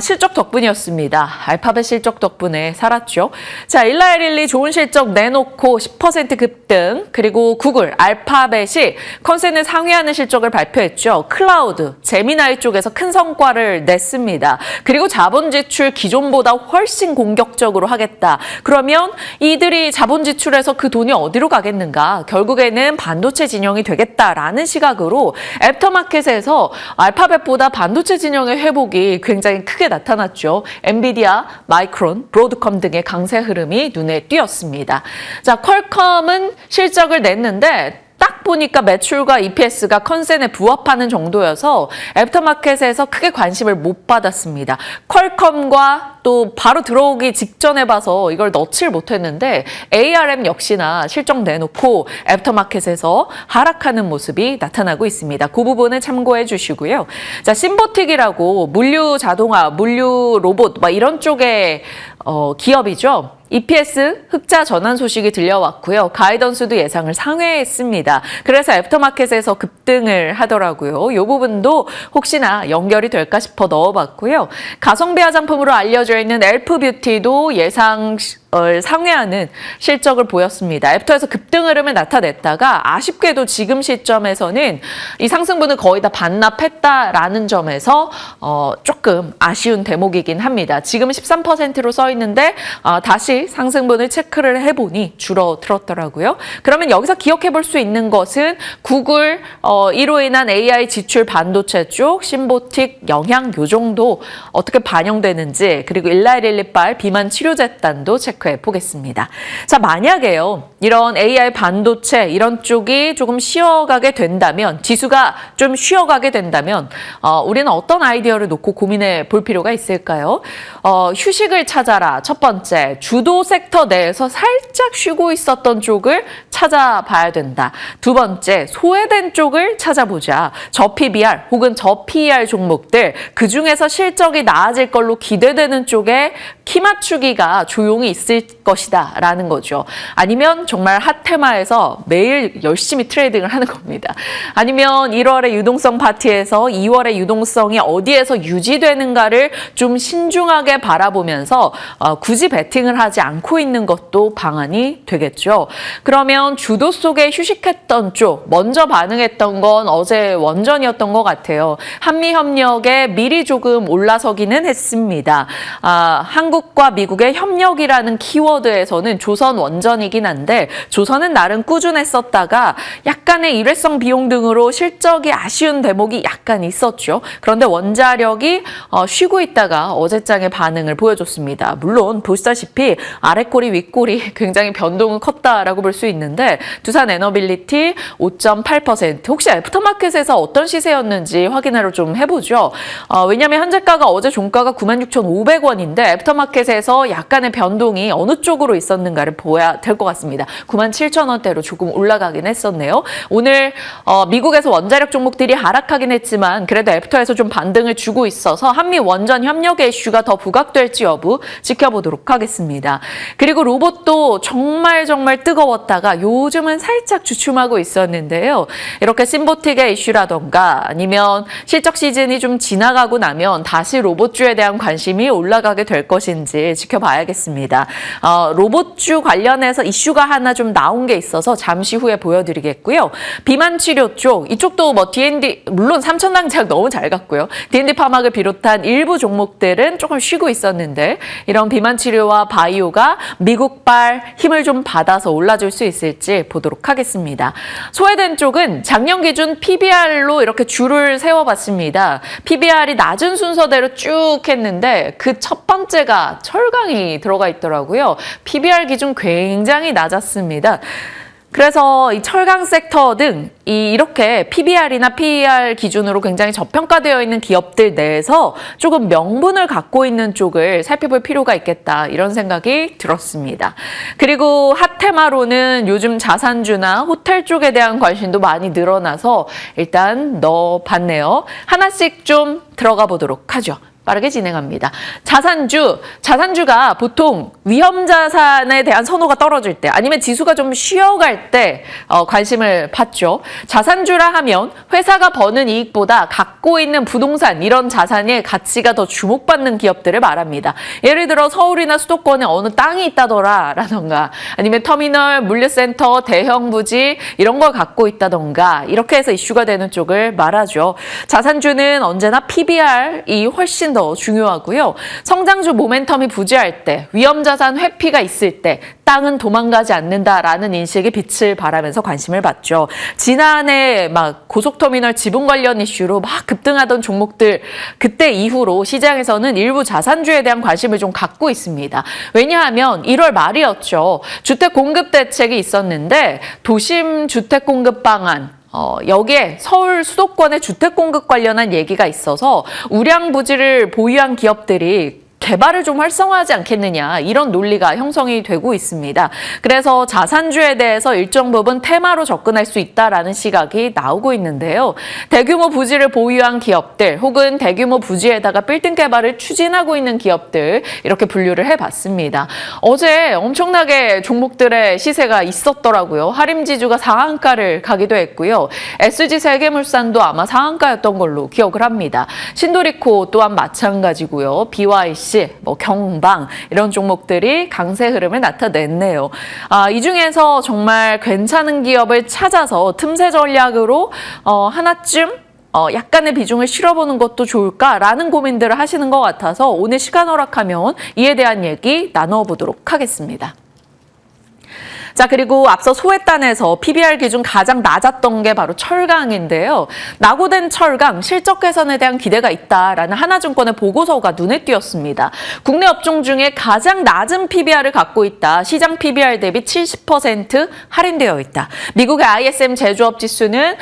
실적 덕분이었습니다. 알파벳 실적 덕분에 살았죠. 자, 일라이릴리 좋은 실적 내놓고 10% 급등, 그리고 구글, 알파벳이 컨센을 상회하는 실적을 발표했죠. 클라우드, 제미나이 쪽에서 큰 성과를 냈습니다. 그리고 자본 지출 기존보다 훨씬 공격적으로 하겠다. 그러면 이들이 자본 지출해서 그 돈이 어디로 가겠는가? 결국에는 반도체 진영이 되겠다라는 시각으로 애프터마켓에서 알파벳보다 반도체 진영의 회복이 굉장히 크게 나타났죠. 엔비디아, 마이크론, 브로드컴 등의 강세 흐름이 눈에 띄었습니다. 자, 퀄컴은 실적을 냈는데 딱 보니까 매출과 EPS가 컨센에 부합하는 정도여서 애프터마켓에서 크게 관심을 못 받았습니다. 퀄컴과 또 바로 들어오기 직전에 봐서 이걸 넣지를 못했는데 ARM 역시나 실적 내놓고 애프터마켓에서 하락하는 모습이 나타나고 있습니다. 그 부분을 참고해 주시고요. 자, 심보틱이라고 물류 자동화, 물류 로봇 이런 쪽의 기업이죠. EPS 흑자 전환 소식이 들려왔고요. 가이던스도 예상을 상회했습니다. 그래서 애프터마켓에서 급등을 하더라고요. 이 부분도 혹시나 연결이 될까 싶어 넣어봤고요. 가성비 화장품으로 알려져 있는 엘프뷰티도 예상 상회하는 실적을 보였습니다. 애프터에서 급등 흐름을 나타냈다가 아쉽게도 지금 시점에서는 이 상승분을 거의 다 반납했다라는 점에서 조금 아쉬운 대목이긴 합니다. 지금은 13%로 써 있는데 다시 상승분을 체크를 해보니 줄어들었더라고요. 그러면 여기서 기억해 볼 수 있는 것은 구글 이로 인한 AI 지출 반도체 쪽 심보틱 영향 요 정도 어떻게 반영되는지, 그리고 일라이릴리빨 비만 치료제단도 체크해 보겠습니다. 자, 만약에요, 이런 AI 반도체 이런 쪽이 조금 쉬어가게 된다면, 지수가 좀 쉬어가게 된다면 우리는 어떤 아이디어를 놓고 고민해 볼 필요가 있을까요? 휴식을 찾아라. 첫 번째, 주도 섹터 내에서 살짝 쉬고 있었던 쪽을 찾아봐야 된다. 두 번째, 소외된 쪽을 찾아보자. 저 PBR 혹은 저 PER 종목들, 그중에서 실적이 나아질 걸로 기대되는 쪽에 키 맞추기가 조용히 있을 것이다 라는 거죠. 아니면 정말 핫테마에서 매일 열심히 트레이딩을 하는 겁니다. 아니면 1월의 유동성 파티에서 2월의 유동성이 어디에서 유지되는가를 좀 신중하게 바라보면서 굳이 베팅을 하지 않고 있는 것도 방안이 되겠죠. 그러면 주도 속에 휴식했던 쪽, 먼저 반응했던 건 어제 원전이었던 것 같아요. 한미협력에 미리 조금 올라서기는 했습니다. 한국과 미국의 협력이라는 키워드에서는 조선 원전이긴 한데, 조선은 나름 꾸준했었다가 약간의 일회성 비용 등으로 실적이 아쉬운 대목이 약간 있었죠. 그런데 원자력이 쉬고 있다가 어제장의 반응을 보여줬습니다. 물론 보시다시피 아랫꼬리 윗꼬리 굉장히 변동은 컸다라고 볼 수 있는데 있었는데 두산 에너빌리티 5.8%. 혹시 애프터마켓에서 어떤 시세였는지 확인을 좀 해보죠. 왜냐하면 현재가가 어제 종가가 96,500원인데 애프터마켓에서 약간의 변동이 어느 쪽으로 있었는가를 보아야 될 것 같습니다. 97,000원대로 조금 올라가긴 했었네요. 오늘 미국에서 원자력 종목들이 하락하긴 했지만 그래도 애프터에서 좀 반등을 주고 있어서 한미 원전 협력의 이슈가 더 부각될지 여부 지켜보도록 하겠습니다. 그리고 로봇도 정말 뜨거웠다가 요즘은 살짝 주춤하고 있었는데요. 이렇게 심보틱의 이슈라던가 아니면 실적 시즌이 좀 지나가고 나면 다시 로봇주에 대한 관심이 올라가게 될 것인지 지켜봐야겠습니다. 로봇주 관련해서 이슈가 하나 좀 나온 게 있어서 잠시 후에 보여드리겠고요. 비만 치료 쪽, 이쪽도 뭐 D&D, 물론 삼천당 제약 너무 잘 갔고요. D&D 파막을 비롯한 일부 종목들은 조금 쉬고 있었는데 이런 비만 치료와 바이오가 미국발 힘을 좀 받아서 올라줄 수 있을지 보도록 하겠습니다. 소외된 쪽은 작년 기준 PBR로 이렇게 줄을 세워봤습니다. PBR이 낮은 순서대로 쭉 했는데 그 첫 번째가 철강이 들어가 있더라고요. PBR 기준 굉장히 낮았습니다. 그래서 이 철강 섹터 등 이렇게 PBR이나 PER 기준으로 굉장히 저평가되어 있는 기업들 내에서 조금 명분을 갖고 있는 쪽을 살펴볼 필요가 있겠다 이런 생각이 들었습니다. 그리고 핫테마로는 요즘 자산주나 호텔 쪽에 대한 관심도 많이 늘어나서 일단 넣어봤네요. 하나씩 좀 들어가 보도록 하죠. 빠르게 진행합니다. 자산주가 보통 위험 자산에 대한 선호가 떨어질 때 아니면 지수가 좀 쉬어갈 때 관심을 받죠. 자산주라 하면 회사가 버는 이익보다 갖고 있는 부동산 이런 자산의 가치가 더 주목받는 기업들을 말합니다. 예를 들어 서울이나 수도권에 어느 땅이 있다더라 라던가 아니면 터미널, 물류센터, 대형 부지 이런 걸 갖고 있다던가 이렇게 해서 이슈가 되는 쪽을 말하죠. 자산주는 언제나 PBR이 훨씬 더 중요하고요. 성장주 모멘텀이 부재할 때, 위험자산 회피가 있을 때 땅은 도망가지 않는다라는 인식에 빛을 발하면서 관심을 받죠. 지난해 막 고속터미널 지분 관련 이슈로 막 급등하던 종목들 그때 이후로 시장에서는 일부 자산주에 대한 관심을 좀 갖고 있습니다. 왜냐하면 1월 말이었죠. 주택 공급 대책이 있었는데 도심 주택 공급 방안 여기에 서울 수도권의 주택 공급 관련한 얘기가 있어서 우량 부지를 보유한 기업들이 개발을 좀 활성화하지 않겠느냐 이런 논리가 형성이 되고 있습니다. 그래서 자산주에 대해서 일정 부분 테마로 접근할 수 있다라는 시각이 나오고 있는데요. 대규모 부지를 보유한 기업들 혹은 대규모 부지에다가 빌딩 개발을 추진하고 있는 기업들 이렇게 분류를 해봤습니다. 어제 엄청나게 종목들의 시세가 있었더라고요. 하림지주가 상한가를 가기도 했고요. SG세계물산도 아마 상한가였던 걸로 기억을 합니다. 신도리코 또한 마찬가지고요. BYC 뭐 경방 이런 종목들이 강세 흐름을 나타냈네요. 이 중에서 정말 괜찮은 기업을 찾아서 틈새 전략으로 하나쯤 약간의 비중을 실어보는 것도 좋을까라는 고민들을 하시는 것 같아서 오늘 시간 허락하면 이에 대한 얘기 나눠보도록 하겠습니다. 자, 그리고 앞서 소외단에서 PBR 기준 가장 낮았던 게 바로 철강인데요. 낙오된 철강 실적 개선에 대한 기대가 있다라는 하나증권의 보고서가 눈에 띄었습니다. 국내 업종 중에 가장 낮은 PBR을 갖고 있다. 시장 PBR 대비 70% 할인되어 있다. 미국의 ISM 제조업 지수는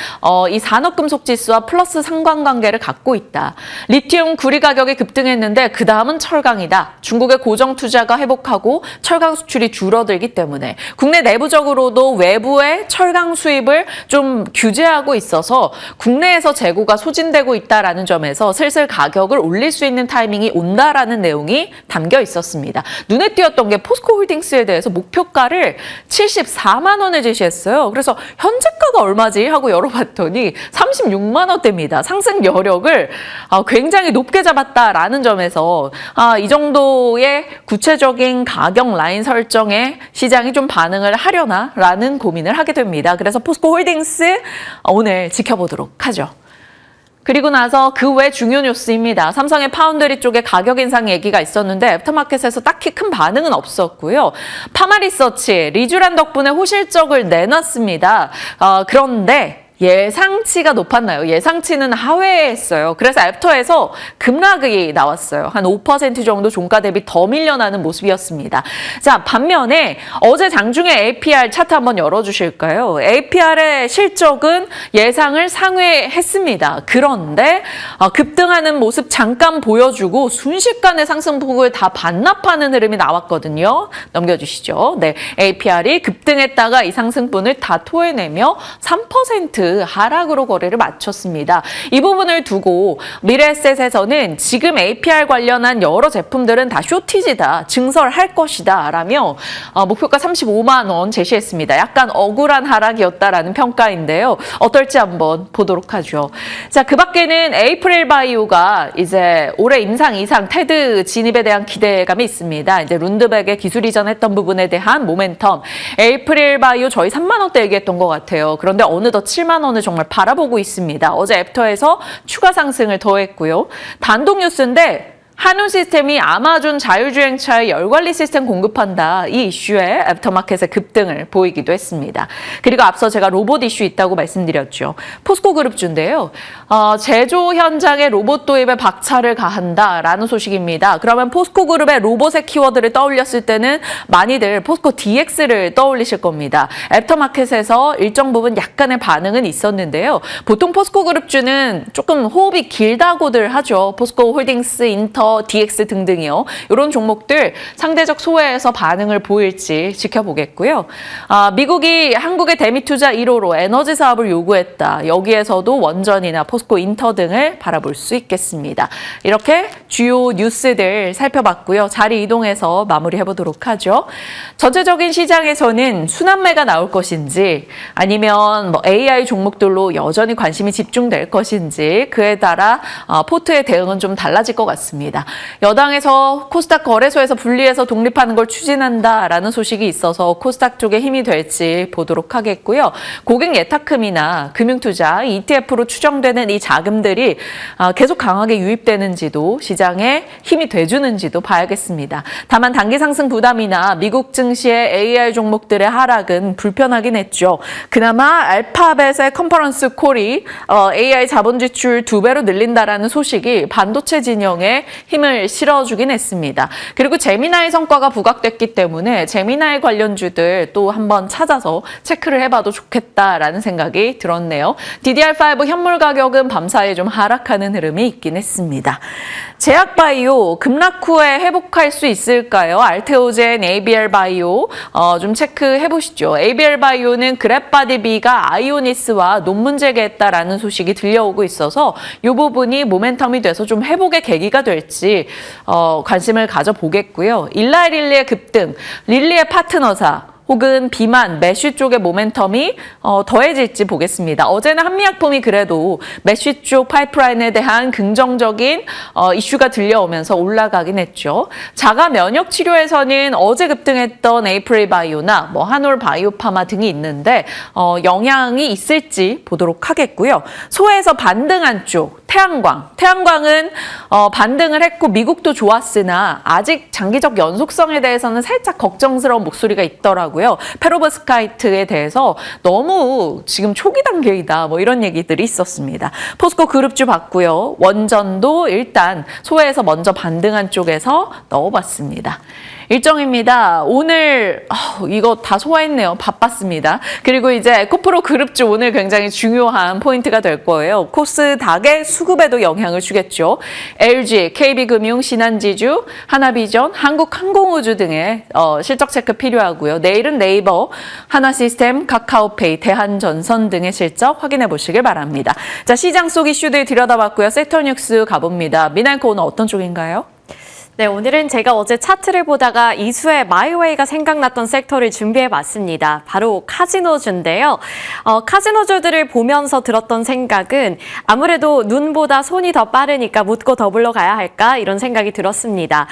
이 산업금속 지수와 플러스 상관관계를 갖고 있다. 리튬 구리 가격이 급등했는데 그 다음은 철강이다. 중국의 고정 투자가 회복하고 철강 수출이 줄어들기 때문에 국내 내부적으로도 외부의 철강 수입을 좀 규제하고 있어서 국내에서 재고가 소진되고 있다라는 점에서 슬슬 가격을 올릴 수 있는 타이밍이 온다라는 내용이 담겨 있었습니다. 눈에 띄었던 게 포스코홀딩스에 대해서 목표가를 74만 원을 제시했어요. 그래서 현재가가 얼마지 하고 열어봤더니 36만 원대입니다. 상승 여력을 굉장히 높게 잡았다라는 점에서 이 정도의 구체적인 가격 라인 설정에 시장이 좀 반응을 하려나라는 고민을 하게 됩니다. 그래서 포스코홀딩스 오늘 지켜보도록 하죠. 그리고 나서 그 외 중요 뉴스입니다. 삼성의 파운드리 쪽에 가격 인상 얘기가 있었는데 애프터마켓에서 딱히 큰 반응은 없었고요. 파마리서치, 리쥬란 덕분에 호실적을 내놨습니다. 그런데 예상치가 높았나요? 예상치는 하회했어요. 그래서 애프터에서 급락이 나왔어요. 한 5% 정도 종가 대비 더 밀려나는 모습이었습니다. 자, 반면에 어제 장중에 APR 차트 한번 열어주실까요? APR의 실적은 예상을 상회했습니다. 그런데 급등하는 모습 잠깐 보여주고 순식간에 상승폭을 다 반납하는 흐름이 나왔거든요. 넘겨주시죠. 네, APR이 급등했다가 이 상승분을 다 토해내며 3% 하락으로 거래를 마쳤습니다. 이 부분을 두고 미래에셋에서는 지금 APR 관련한 여러 제품들은 다 쇼티지다, 증설할 것이다 라며 목표가 35만 원 제시했습니다. 약간 억울한 하락이었다라는 평가인데요. 어떨지 한번 보도록 하죠. 자, 그 밖에는 에이프릴 바이오가 이제 올해 임상 이상 테드 진입에 대한 기대감이 있습니다. 이제 룬드백의 기술 이전했던 부분에 대한 모멘텀. 에이프릴 바이오 저희 3만 원대 얘기했던 것 같아요. 그런데 어느덧 7만 원을 정말 바라보고 있습니다. 어제 애프터에서 추가 상승을 더했고요. 단독 뉴스인데 한우 시스템이 아마존 자율주행차의 열관리 시스템 공급한다. 이 이슈에 애프터마켓의 급등을 보이기도 했습니다. 그리고 앞서 제가 로봇 이슈 있다고 말씀드렸죠. 포스코 그룹주인데요. 제조 현장에 로봇 도입에 박차를 가한다라는 소식입니다. 그러면 포스코 그룹의 로봇의 키워드를 떠올렸을 때는 많이들 포스코 DX를 떠올리실 겁니다. 애프터마켓에서 일정 부분 약간의 반응은 있었는데요. 보통 포스코 그룹주는 조금 호흡이 길다고들 하죠. 포스코 홀딩스, 인터, DX 등등이요. 이런 종목들 상대적 소외에서 반응을 보일지 지켜보겠고요. 미국이 한국의 대미 투자 1호로 에너지 사업을 요구했다. 여기에서도 원전이나 포스코 인터 등을 바라볼 수 있겠습니다. 이렇게 주요 뉴스들 살펴봤고요. 자리 이동해서 마무리해보도록 하죠. 전체적인 시장에서는 순환매가 나올 것인지 아니면 AI 종목들로 여전히 관심이 집중될 것인지 그에 따라 포트의 대응은 좀 달라질 것 같습니다. 여당에서 코스닥 거래소에서 분리해서 독립하는 걸 추진한다라는 소식이 있어서 코스닥 쪽에 힘이 될지 보도록 하겠고요. 고객 예탁금이나 금융투자, ETF로 추정되는 이 자금들이 계속 강하게 유입되는지도 시장에 힘이 돼주는지도 봐야겠습니다. 다만 단기 상승 부담이나 미국 증시의 AI 종목들의 하락은 불편하긴 했죠. 그나마 알파벳의 컨퍼런스 콜이 AI 자본 지출 2배로 늘린다라는 소식이 반도체 진영에 힘을 실어주긴 했습니다. 그리고 제미나이 성과가 부각됐기 때문에 제미나이 관련주들 또 한번 찾아서 체크를 해봐도 좋겠다라는 생각이 들었네요. DDR5 현물 가격은 밤사이에 좀 하락하는 흐름이 있긴 했습니다. 제약바이오 급락 후에 회복할 수 있을까요? 알테오젠, ABL바이오 좀 체크해보시죠. ABL바이오는 그랩바디비가 아이오니스와 논문 재개했다라는 소식이 들려오고 있어서 이 부분이 모멘텀이 돼서 좀 회복의 계기가 될지 관심을 가져보겠고요. 일라이 릴리의 급등, 릴리의 파트너사 혹은 비만, 메쉬 쪽의 모멘텀이 더해질지 보겠습니다. 어제는 한미약품이 그래도 메쉬 쪽 파이프라인에 대한 긍정적인 이슈가 들려오면서 올라가긴 했죠. 자가 면역 치료에서는 어제 급등했던 에이프릴 바이오나 한올 바이오파마 등이 있는데 영향이 있을지 보도록 하겠고요. 소에서 반등한 쪽, 태양광은 반등을 했고 미국도 좋았으나 아직 장기적 연속성에 대해서는 살짝 걱정스러운 목소리가 있더라고요. 페로브스카이트에 대해서 너무 지금 초기 단계이다 이런 얘기들이 있었습니다. 포스코 그룹주 봤고요. 원전도 일단 소외에서 먼저 반등한 쪽에서 넣어봤습니다. 일정입니다. 오늘 이거 다 소화했네요. 바빴습니다. 그리고 이제 에코프로 그룹주 오늘 굉장히 중요한 포인트가 될 거예요. 코스닥의 수급에도 영향을 주겠죠. LG, KB금융, 신한지주, 하나비전, 한국항공우주 등의 실적 체크 필요하고요. 내일은 네이버, 하나시스템, 카카오페이, 대한전선 등의 실적 확인해 보시길 바랍니다. 자, 시장 속 이슈들 들여다봤고요. 섹터뉴스 가봅니다. 미나코 오늘 어떤 쪽인가요? 네, 오늘은 제가 어제 차트를 보다가 이수의 마이웨이가 생각났던 섹터를 준비해봤습니다. 바로 카지노주인데요. 카지노주들을 보면서 들었던 생각은 아무래도 눈보다 손이 더 빠르니까 묻고 더불러 가야 할까 이런 생각이 들었습니다.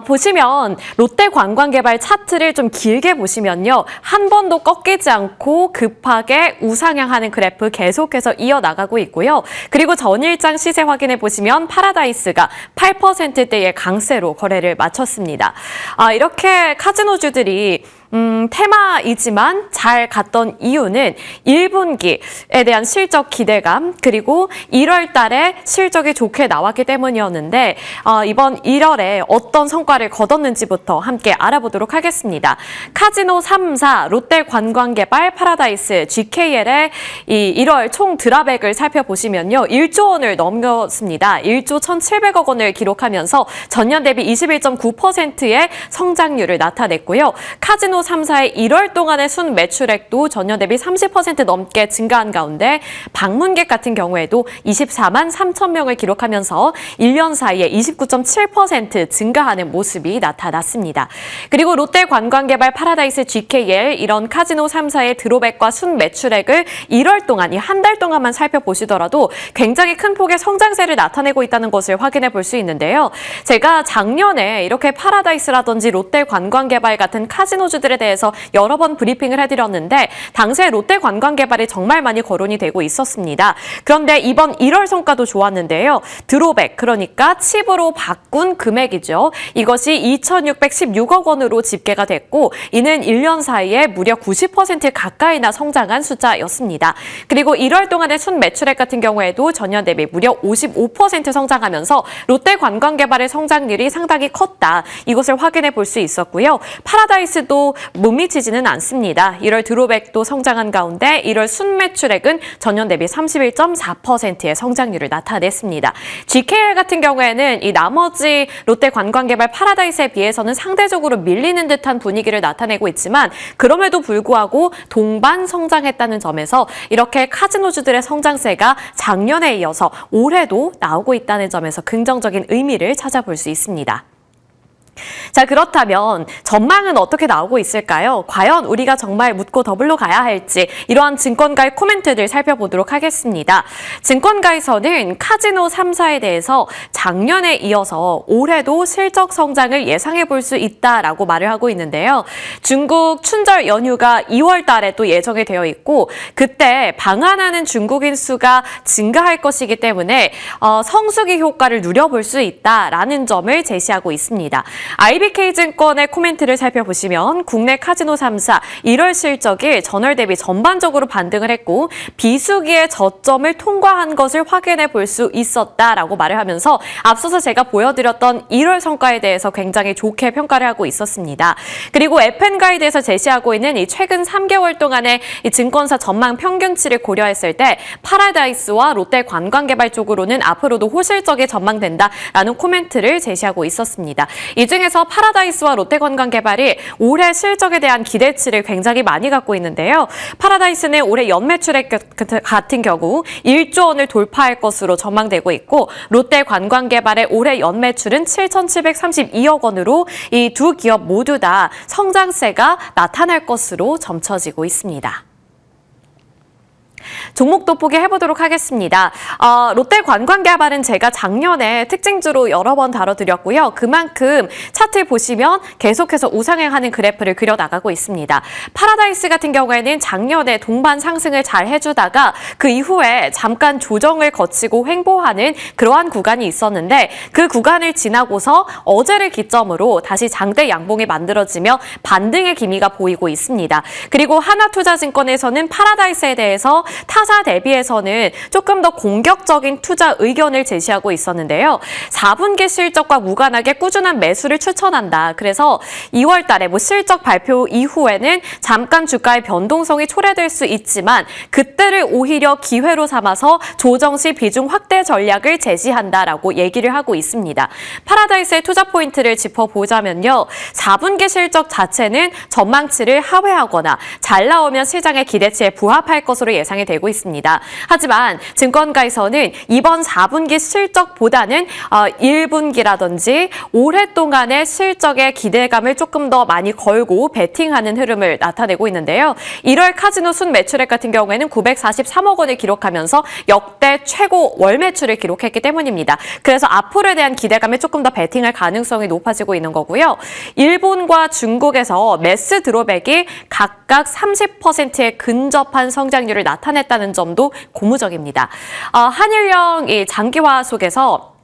보시면 롯데관광개발 차트를 좀 길게 보시면요. 한 번도 꺾이지 않고 급하게 우상향하는 그래프 계속해서 이어나가고 있고요. 그리고 전일장 시세 확인해 보시면 파라다이스가 8%대의 강세로 거래를 마쳤습니다. 이렇게 카지노주들이 테마이지만 잘 갔던 이유는 1분기에 대한 실적 기대감 그리고 1월 달에 실적이 좋게 나왔기 때문이었는데 이번 1월에 어떤 성과를 거뒀는지부터 함께 알아보도록 하겠습니다. 카지노 3사, 롯데관광개발, 파라다이스, GKL의 이 1월 총 드랍액을 살펴보시면요. 1조 원을 넘겼습니다. 1조 1,700억 원을 기록하면서 전년 대비 21.9%의 성장률을 나타냈고요. 카지노 3사의 1월 동안의 순 매출액도 전년 대비 30% 넘게 증가한 가운데 방문객 같은 경우에도 24만 3천 명을 기록하면서 1년 사이에 29.7% 증가하는 모습이 나타났습니다. 그리고 롯데관광개발, 파라다이스, GKL 이런 카지노 3사의 드롭액과 순 매출액을 1월 동안 이 한 달 동안만 살펴보시더라도 굉장히 큰 폭의 성장세를 나타내고 있다는 것을 확인해 볼 수 있는데요. 제가 작년에 이렇게 파라다이스라든지 롯데관광개발 같은 카지노주들에 대해서 여러 번 브리핑을 해드렸는데 당시에 롯데관광개발이 정말 많이 거론이 되고 있었습니다. 그런데 이번 1월 성과도 좋았는데요. 드롭액, 그러니까 칩으로 바꾼 금액이죠. 이것이 2,616억 원으로 집계가 됐고 이는 1년 사이에 무려 90% 가까이나 성장한 숫자였습니다. 그리고 1월 동안의 순 매출액 같은 경우에도 전년 대비 무려 55% 성장하면서 롯데관광개발의 성장률이 상당히 컸다. 이것을 확인해 볼 수 있었고요. 파라다이스도 못 미치지는 않습니다. 1월 드롭액도 성장한 가운데 1월 순매출액은 전년 대비 31.4%의 성장률을 나타냈습니다. GKL 같은 경우에는 이 나머지 롯데관광개발, 파라다이스에 비해서는 상대적으로 밀리는 듯한 분위기를 나타내고 있지만 그럼에도 불구하고 동반 성장했다는 점에서 이렇게 카지노주들의 성장세가 작년에 이어서 올해도 나오고 있다는 점에서 긍정적인 의미를 찾아볼 수 있습니다. 자, 그렇다면 전망은 어떻게 나오고 있을까요? 과연 우리가 정말 묻고 더블로 가야 할지 이러한 증권가의 코멘트들 살펴보도록 하겠습니다. 증권가에서는 카지노 3사에 대해서 작년에 이어서 올해도 실적 성장을 예상해 볼 수 있다라고 말을 하고 있는데요. 중국 춘절 연휴가 2월 달에 또 예정이 되어 있고 그때 방한하는 중국인 수가 증가할 것이기 때문에 성수기 효과를 누려볼 수 있다라는 점을 제시하고 있습니다. IBK증권의 코멘트를 살펴보시면 국내 카지노 3사 1월 실적이 전월 대비 전반적으로 반등을 했고 비수기의 저점을 통과한 것을 확인해 볼 수 있었다라고 말을 하면서 앞서서 제가 보여드렸던 1월 성과에 대해서 굉장히 좋게 평가를 하고 있었습니다. 그리고 FN가이드에서 제시하고 있는 이 최근 3개월 동안의 이 증권사 전망 평균치를 고려했을 때 파라다이스와 롯데관광개발 쪽으로는 앞으로도 호실적이 전망된다라는 코멘트를 제시하고 있었습니다. 이 중에서 파라다이스와 롯데관광개발이 올해 실적에 대한 기대치를 굉장히 많이 갖고 있는데요. 파라다이스는 올해 연매출액 같은 경우 1조 원을 돌파할 것으로 전망되고 있고 롯데관광개발의 올해 연매출은 7,732억 원으로 이 두 기업 모두 다 성장세가 나타날 것으로 점쳐지고 있습니다. 종목 돋보기 해보도록 하겠습니다. 롯데관광개발은 제가 작년에 특징주로 여러 번 다뤄드렸고요. 그만큼 차트 보시면 계속해서 우상향하는 그래프를 그려나가고 있습니다. 파라다이스 같은 경우에는 작년에 동반 상승을 잘 해주다가 그 이후에 잠깐 조정을 거치고 횡보하는 그러한 구간이 있었는데 그 구간을 지나고서 어제를 기점으로 다시 장대 양봉이 만들어지며 반등의 기미가 보이고 있습니다. 그리고 하나투자증권에서는 파라다이스에 대해서 타사 대비해서는 조금 더 공격적인 투자 의견을 제시하고 있었는데요. 4분기 실적과 무관하게 꾸준한 매수를 추천한다. 그래서 2월 달에 실적 발표 이후에는 잠깐 주가의 변동성이 초래될 수 있지만 그때를 오히려 기회로 삼아서 조정 시 비중 확대 전략을 제시한다라고 얘기를 하고 있습니다. 파라다이스의 투자 포인트를 짚어보자면요. 4분기 실적 자체는 전망치를 하회하거나 잘 나오면 시장의 기대치에 부합할 것으로 예상이 되고 있습니다. 하지만 증권가에서는 이번 4분기 실적보다는 1분기라든지 오랫동안의 실적의 기대감을 조금 더 많이 걸고 베팅하는 흐름을 나타내고 있는데요. 1월 카지노 순 매출액 같은 경우에는 943억 원을 기록하면서 역대 최고 월 매출을 기록했기 때문입니다. 그래서 앞으로에 대한 기대감에 조금 더 베팅할 가능성이 높아지고 있는 거고요. 일본과 중국에서 매스 드롭액이 각각 30%에 근접한 성장률을 나타냈다는 점도 고무적입니다. 한일령 장기화 속에서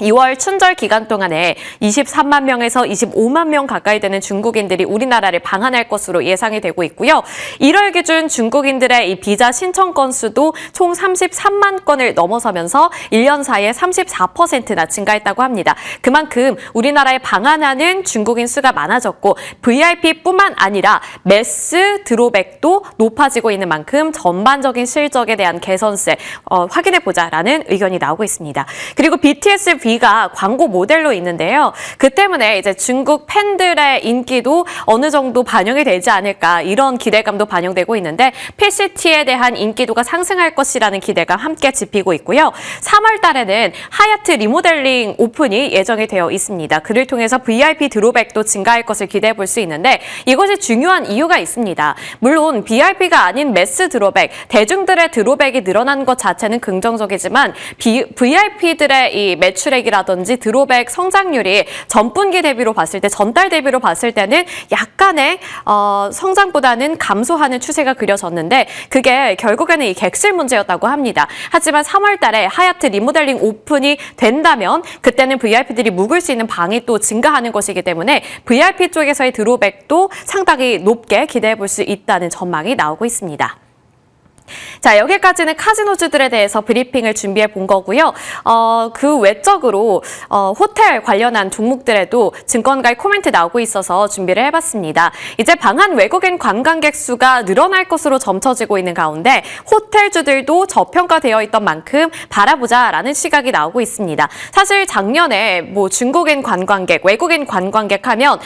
2월 춘절 기간 동안에 23만 명에서 25만 명 가까이 되는 중국인들이 우리나라를 방한할 것으로 예상이 되고 있고요. 1월 기준 중국인들의 이 비자 신청 건수도 총 33만 건을 넘어서면서 1년 사이에 34%나 증가했다고 합니다. 그만큼 우리나라에 방한하는 중국인 수가 많아졌고 VIP뿐만 아니라 매스 드로백도 높아지고 있는 만큼 전반적인 실적에 대한 개선세 확인해보자라는 의견이 나오고 있습니다. 그리고 BTS V가 광고 모델로 있는데요. 그 때문에 이제 중국 팬들의 인기도 어느 정도 반영이 되지 않을까 이런 기대감도 반영되고 있는데 PCT에 대한 인기도가 상승할 것이라는 기대감 함께 짚히고 있고요. 3월 달에는 하얏트 리모델링 오픈이 예정이 되어 있습니다. 그를 통해서 VIP 드로백도 증가할 것을 기대해 볼 수 있는데 이것이 중요한 이유가 있습니다. 물론 VIP가 아닌 매스 드로백, 대중들의 드로백이 늘어난 것 자체는 긍정적이지만 VIP들의 이 매출액이라든지 드로백 성장률이 전분기 대비로 봤을 때, 전달 대비로 봤을 때는 약간의 성장보다는 감소하는 추세가 그려졌는데 그게 결국에는 이 객실 문제였다고 합니다. 하지만 3월 달에 하얏트 리모델링 오픈이 된다면 그때는 VIP들이 묵을 수 있는 방이 또 증가하는 것이기 때문에 VIP 쪽에서의 드로백도 상당히 높게 기대해 볼 수 있다는 전망이 나오고 있습니다. 자, 여기까지는 카지노주들에 대해서 브리핑을 준비해 본 거고요. 그 외적으로 호텔 관련한 종목들에도 증권가의 코멘트 나오고 있어서 준비를 해봤습니다. 이제 방한 외국인 관광객 수가 늘어날 것으로 점쳐지고 있는 가운데 호텔주들도 저평가되어 있던 만큼 바라보자라는 시각이 나오고 있습니다. 사실 작년에 뭐 중국인 관광객, 외국인 관광객 하면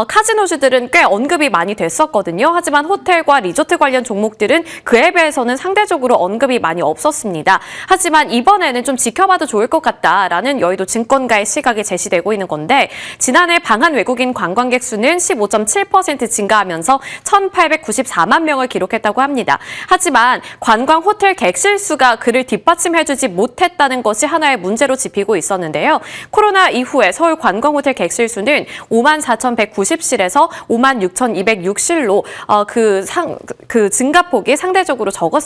카지노주들은 꽤 언급이 많이 됐었거든요. 하지만 호텔과 리조트 관련 종목들은 그에 비해서는 상대적으로 언급이 많이 없었습니다. 하지만 이번에는 좀 지켜봐도 좋을 것 같다라는 여의도 증권가의 시각이 제시되고 있는 건데 지난해 방한 외국인 관광객 수는 15.7% 증가하면서 1,894만 명을 기록했다고 합니다. 하지만 관광 호텔 객실 수가 그를 뒷받침해주지 못했다는 것이 하나의 문제로 짚히고 있었는데요. 코로나 이후에 서울 관광 호텔 객실 수는 54,190실에서 56,206실로 그 증가폭이 상대적으로 적었습니다.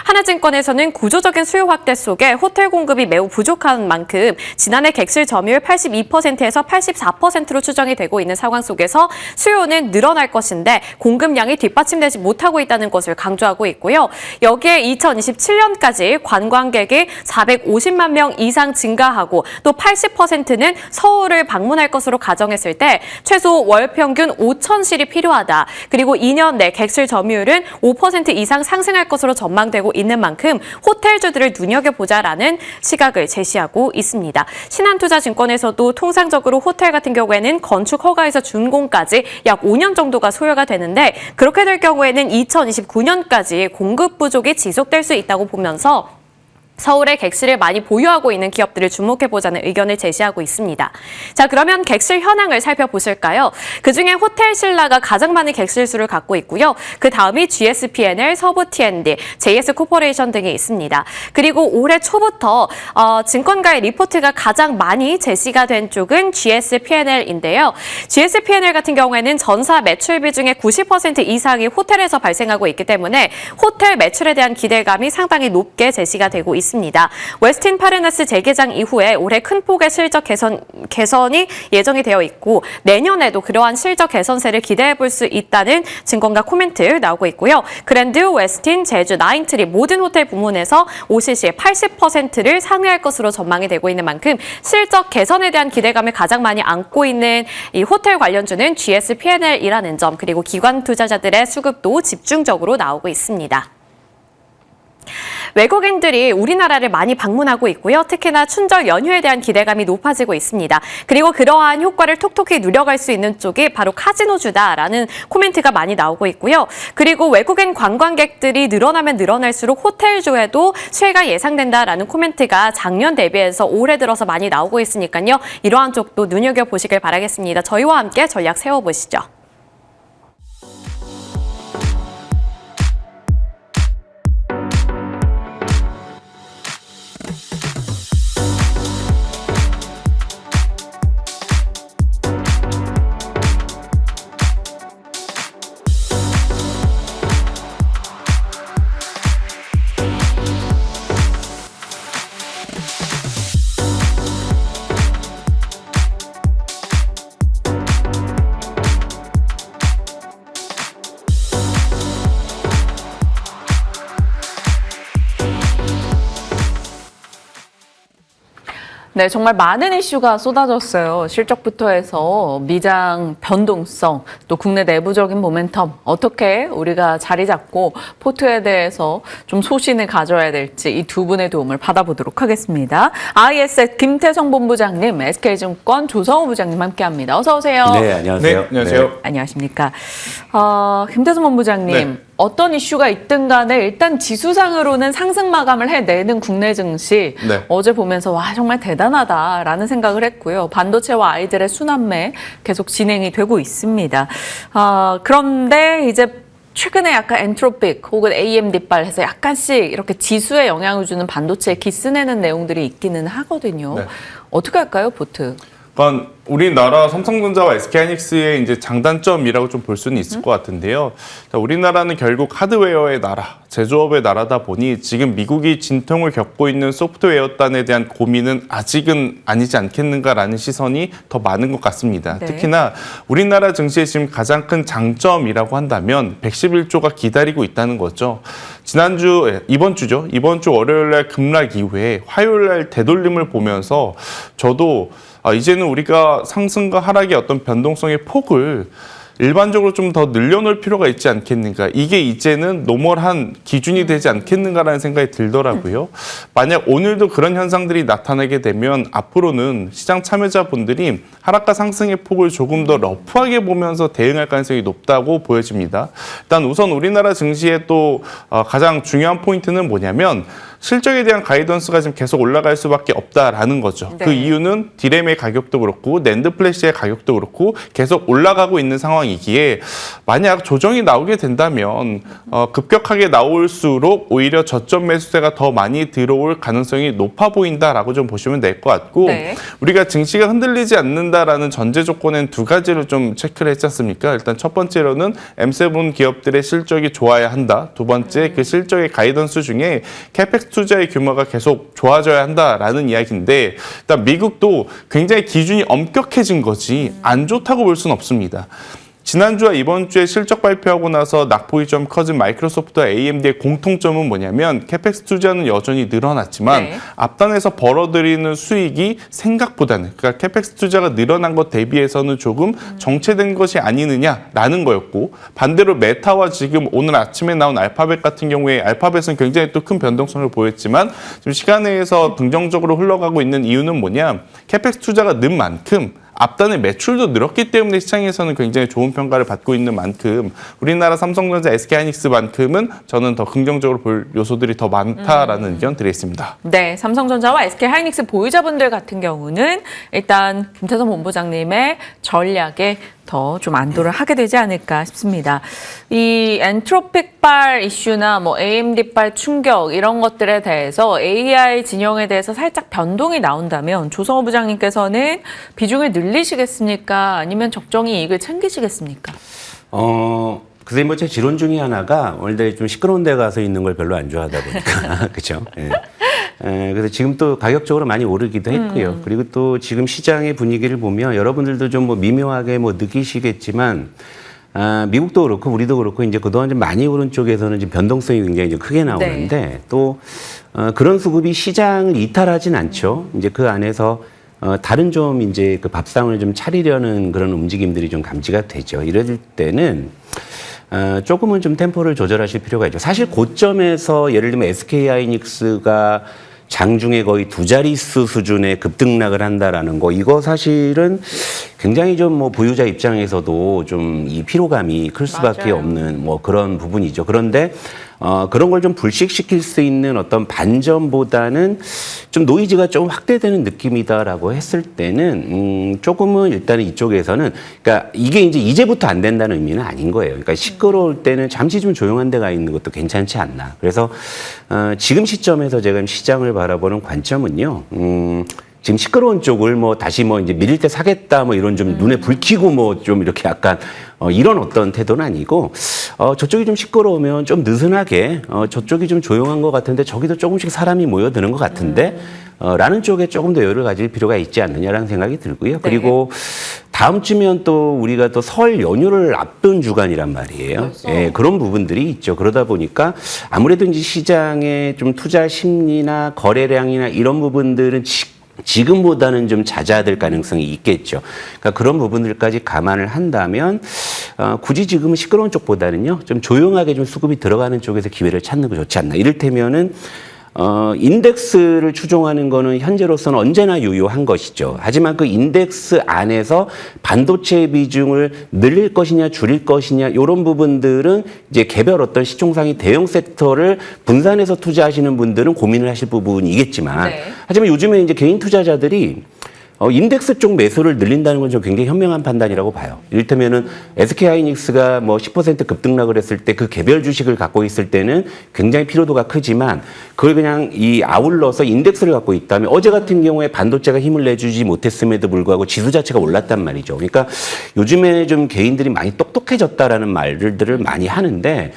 하나증권에서는 구조적인 수요 확대 속에 호텔 공급이 매우 부족한 만큼 지난해 객실 점유율 82%에서 84%로 추정이 되고 있는 상황 속에서 수요는 늘어날 것인데 공급량이 뒷받침되지 못하고 있다는 것을 강조하고 있고요. 여기에 2027년까지 관광객이 450만 명 이상 증가하고 또 80%는 서울을 방문할 것으로 가정했을 때 최소 월 평균 5,000실이 필요하다. 그리고 2년 내 객실 점유율은 5% 이상 상승할 것으로 전망되고 있는 만큼 호텔주들을 눈여겨보자라는 시각을 제시하고 있습니다. 신한투자증권에서도 통상적으로 호텔 같은 경우에는 건축 허가에서 준공까지 약 5년 정도가 소요가 되는데 그렇게 될 경우에는 2029년까지 공급 부족이 지속될 수 있다고 보면서 서울에 객실을 많이 보유하고 있는 기업들을 주목해보자는 의견을 제시하고 있습니다. 자, 그러면 객실 현황을 살펴보실까요? 그중에 호텔 신라가 가장 많은 객실 수를 갖고 있고요. 그 다음이 GSPNL, 서부 T&D, JS 코퍼레이션 등이 있습니다. 그리고 올해 초부터 증권가의 리포트가 가장 많이 제시가 된 쪽은 GSPNL인데요. GSPNL 같은 경우에는 전사 매출비 중에 90% 이상이 호텔에서 발생하고 있기 때문에 호텔 매출에 대한 기대감이 상당히 높게 제시가 되고 있습니다. 웨스틴 파르나스 재개장 이후에 올해 큰 폭의 실적 개선이 예정이 되어 있고 내년에도 그러한 실적 개선세를 기대해 볼 수 있다는 증권가 코멘트 나오고 있고요. 그랜드, 웨스틴, 제주, 나인트리 모든 호텔 부문에서 OCC의 80%를 상회할 것으로 전망이 되고 있는 만큼 실적 개선에 대한 기대감을 가장 많이 안고 있는 이 호텔 관련주는 GSPNL이라는 점 그리고 기관 투자자들의 수급도 집중적으로 나오고 있습니다. 외국인들이 우리나라를 많이 방문하고 있고요. 특히나 춘절 연휴에 대한 기대감이 높아지고 있습니다. 그리고 그러한 효과를 톡톡히 누려갈 수 있는 쪽이 바로 카지노주다라는 코멘트가 많이 나오고 있고요. 그리고 외국인 관광객들이 늘어나면 늘어날수록 호텔주에도 수혜가 예상된다라는 코멘트가 작년 대비해서 올해 들어서 많이 나오고 있으니까요. 이러한 쪽도 눈여겨보시길 바라겠습니다. 저희와 함께 전략 세워보시죠. 네, 정말 많은 이슈가 쏟아졌어요. 실적부터 해서 미장 변동성, 또 국내 내부적인 모멘텀, 어떻게 우리가 자리 잡고 포트에 대해서 좀 소신을 가져야 될지 이 두 분의 도움을 받아보도록 하겠습니다. ISS 김태성 본부장님, SK증권 조성우 부장님 함께합니다. 어서 오세요. 네, 안녕하세요. 네, 안녕하세요. 안녕하십니까. 김태성 본부장님, 네. 어떤 이슈가 있든 간에 일단 지수상으로는 상승 마감을 해내는 국내 증시 네. 어제 보면서 와 정말 대단하다라는 생각을 했고요. 반도체와 아이들의 순환매 계속 진행이 되고 있습니다. 그런데 이제 최근에 약간 엔트로픽 혹은 AMD발 해서 약간씩 이렇게 지수에 영향을 주는 반도체에 기스내는 내용들이 있기는 하거든요. 네. 어떻게 할까요, 보트? 그러니까 우리나라 삼성전자와 SK하이닉스의 이제 장단점이라고 좀 볼 수는 있을 것 같은데요. 자, 우리나라는 결국 하드웨어의 나라, 제조업의 나라다 보니 지금 미국이 진통을 겪고 있는 소프트웨어단에 대한 고민은 아직은 아니지 않겠는가라는 시선이 더 많은 것 같습니다. 네. 특히나 우리나라 증시의 지금 가장 큰 장점이라고 한다면 111조가 기다리고 있다는 거죠. 이번 주 월요일 날 급락 이후에 화요일 날 되돌림을 보면서 저도 이제는 우리가 상승과 하락의 어떤 변동성의 폭을 일반적으로 좀 더 늘려놓을 필요가 있지 않겠는가. 이게 이제는 노멀한 기준이 되지 않겠는가라는 생각이 들더라고요. 만약 오늘도 그런 현상들이 나타나게 되면 앞으로는 시장 참여자분들이 하락과 상승의 폭을 조금 더 러프하게 보면서 대응할 가능성이 높다고 보여집니다. 일단 우선 우리나라 증시의 또 가장 중요한 포인트는 뭐냐면 실적에 대한 가이던스가 지금 계속 올라갈 수밖에 없다라는 거죠. 네. 그 이유는 디램의 가격도 그렇고 낸드 플래시의 가격도 그렇고 계속 올라가고 있는 상황이기에 만약 조정이 나오게 된다면 급격하게 나올수록 오히려 저점 매수세가 더 많이 들어올 가능성이 높아 보인다라고 좀 보시면 될 것 같고 네. 우리가 증시가 흔들리지 않는다라는 전제 조건엔 두 가지를 좀 체크를 했지 않습니까? 일단 첫 번째로는 M7 기업들의 실적이 좋아야 한다. 두 번째 그 실적의 가이던스 중에 캐펙스 투자의 규모가 계속 좋아져야 한다라는 이야기인데 일단 미국도 굉장히 기준이 엄격해진 거지 안 좋다고 볼 수는 없습니다. 지난주와 이번 주에 실적 발표하고 나서 낙폭이 좀 커진 마이크로소프트와 AMD의 공통점은 뭐냐면 캐펙스 투자는 여전히 늘어났지만 네. 앞단에서 벌어들이는 수익이 생각보다는 그러니까 캐펙스 투자가 늘어난 것 대비해서는 조금 정체된 것이 아니느냐라는 거였고 반대로 메타와 지금 오늘 아침에 나온 알파벳 같은 경우에 알파벳은 굉장히 또 큰 변동성을 보였지만 지금 시간에서 긍정적으로 흘러가고 있는 이유는 뭐냐 캐펙스 투자가 는 만큼 앞단의 매출도 늘었기 때문에 시장에서는 굉장히 좋은 평가를 받고 있는 만큼 우리나라 삼성전자, SK하이닉스만큼은 저는 더 긍정적으로 볼 요소들이 더 많다라는 의견 드리겠습니다. 네, 삼성전자와 SK하이닉스 보유자분들 같은 경우는 일단 김태성 본부장님의 전략에 더 좀 안도를 하게 되지 않을까 싶습니다. 이 엔트로픽발 이슈나 뭐 AMD발 충격 이런 것들에 대해서 AI 진영에 대해서 살짝 변동이 나온다면 조성호 부장님께서는 비중을 늘리시겠습니까? 아니면 적정히 이익을 챙기시겠습니까? 글쎄 뭐 제 지론 중에 하나가 원래 좀 시끄러운 데 가서 있는 걸 별로 안 좋아하다 보니까 그렇죠. 예. 그래서 지금 또 가격적으로 많이 오르기도 했고요. 그리고 또 지금 시장의 분위기를 보면 여러분들도 좀 뭐 미묘하게 뭐 느끼시겠지만 미국도 그렇고 우리도 그렇고 이제 그동안 좀 많이 오른 쪽에서는 지금 변동성이 굉장히 좀 크게 나오는데 또 그런 수급이 시장을 이탈하진 않죠. 이제 그 안에서 다른 좀 이제 그 밥상을 좀 차리려는 그런 움직임들이 좀 감지가 되죠. 이럴 때는 조금은 좀 템포를 조절하실 필요가 있죠. 사실 고점에서 예를 들면 SK하이닉스가 장중에 거의 두 자릿수 수준의 급등락을 한다라는 거, 이거 사실은 굉장히 좀 뭐 보유자 입장에서도 좀 이 피로감이 클 수밖에 맞아요. 없는 뭐 그런 부분이죠. 그런데 그런 걸 좀 불식시킬 수 있는 어떤 반전보다는 좀 노이즈가 좀 확대되는 느낌이다라고 했을 때는 조금은 일단은 이쪽에서는 그러니까 이게 이제부터 안 된다는 의미는 아닌 거예요. 그러니까 시끄러울 때는 잠시 좀 조용한 데가 있는 것도 괜찮지 않나. 그래서 지금 시점에서 제가 시장을 바라보는 관점은요. 지금 시끄러운 쪽을 뭐 다시 뭐 이제 밀릴 때 사겠다 뭐 이런 좀 눈에 불 켜고 뭐 좀 이렇게 약간 이런 어떤 태도는 아니고 저쪽이 좀 시끄러우면 좀 느슨하게 저쪽이 좀 조용한 것 같은데 저기도 조금씩 사람이 모여드는 것 같은데 라는 쪽에 조금 더 여유를 가질 필요가 있지 않느냐라는 생각이 들고요. 네. 그리고 다음 주면 또 우리가 또 설 연휴를 앞둔 주간이란 말이에요. 예, 그런 부분들이 있죠. 그러다 보니까 아무래도 이제 시장의 좀 투자 심리나 거래량이나 이런 부분들은 지금보다는 좀 잦아들 가능성이 있겠죠. 그러니까 그런 부분들까지 감안을 한다면 굳이 지금은 시끄러운 쪽보다는요, 좀 조용하게 좀 수급이 들어가는 쪽에서 기회를 찾는 게 좋지 않나. 이를테면은 인덱스를 추종하는 거는 현재로서는 언제나 유효한 것이죠. 하지만 그 인덱스 안에서 반도체 비중을 늘릴 것이냐 줄일 것이냐 이런 부분들은 이제 개별 어떤 시총상의 대형 섹터를 분산해서 투자하시는 분들은 고민을 하실 부분이겠지만 네. 하지만 요즘에 이제 개인 투자자들이 인덱스 쪽 매수를 늘린다는 건 좀 굉장히 현명한 판단이라고 봐요. 이를테면은 SK하이닉스가 뭐 10% 급등락을 했을 때 그 개별 주식을 갖고 있을 때는 굉장히 피로도가 크지만 그걸 그냥 이 아울러서 인덱스를 갖고 있다면 어제 같은 경우에 반도체가 힘을 내주지 못했음에도 불구하고 지수 자체가 올랐단 말이죠. 그러니까 요즘에 좀 개인들이 많이 똑똑해졌다라는 말들을 많이 하는데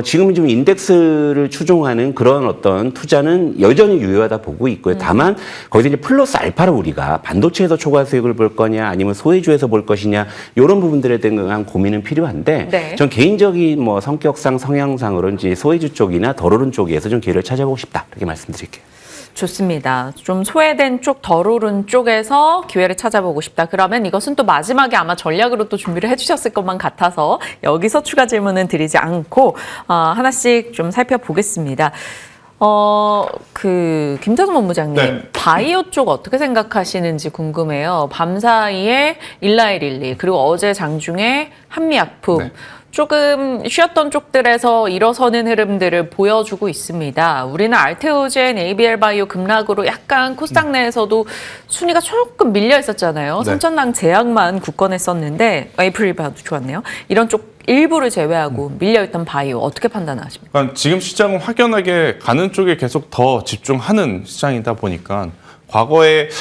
지금 좀 인덱스를 추종하는 그런 어떤 투자는 여전히 유효하다 보고 있고요. 다만 거기서 이제 플러스 알파로 우리가 반도체에서 초과 수익을 볼 거냐 아니면 소외주에서 볼 것이냐 이런 부분들에 대한 고민은 필요한데 네. 전 개인적인 뭐 성격상 성향상으로 이제 소외주 쪽이나 덜 오른 쪽에서 좀 기회를 찾아보고 싶다 이렇게 말씀드릴게요. 좋습니다. 좀 소외된 쪽, 덜 오른 쪽에서 기회를 찾아보고 싶다. 그러면 이것은 또 마지막에 아마 전략으로 또 준비를 해주셨을 것만 같아서 여기서 추가 질문은 드리지 않고 하나씩 좀 살펴보겠습니다. 김태성 본부장님, 네. 바이오 쪽 어떻게 생각하시는지 궁금해요. 밤사이에 일라이릴리, 그리고 어제 장중에 한미약품. 네. 조금 쉬었던 쪽들에서 일어서는 흐름들을 보여주고 있습니다. 우리는 알테오젠, ABL바이오 급락으로 약간 코스닥 내에서도 순위가 조금 밀려 있었잖아요. 네. 3천당 제약만 굳건했었는데 에이프릴바도 좋았네요. 이런 쪽 일부를 제외하고 밀려있던 바이오 어떻게 판단하십니까? 그러니까 지금 시장은 확연하게 가는 쪽에 계속 더 집중하는 시장이다 보니까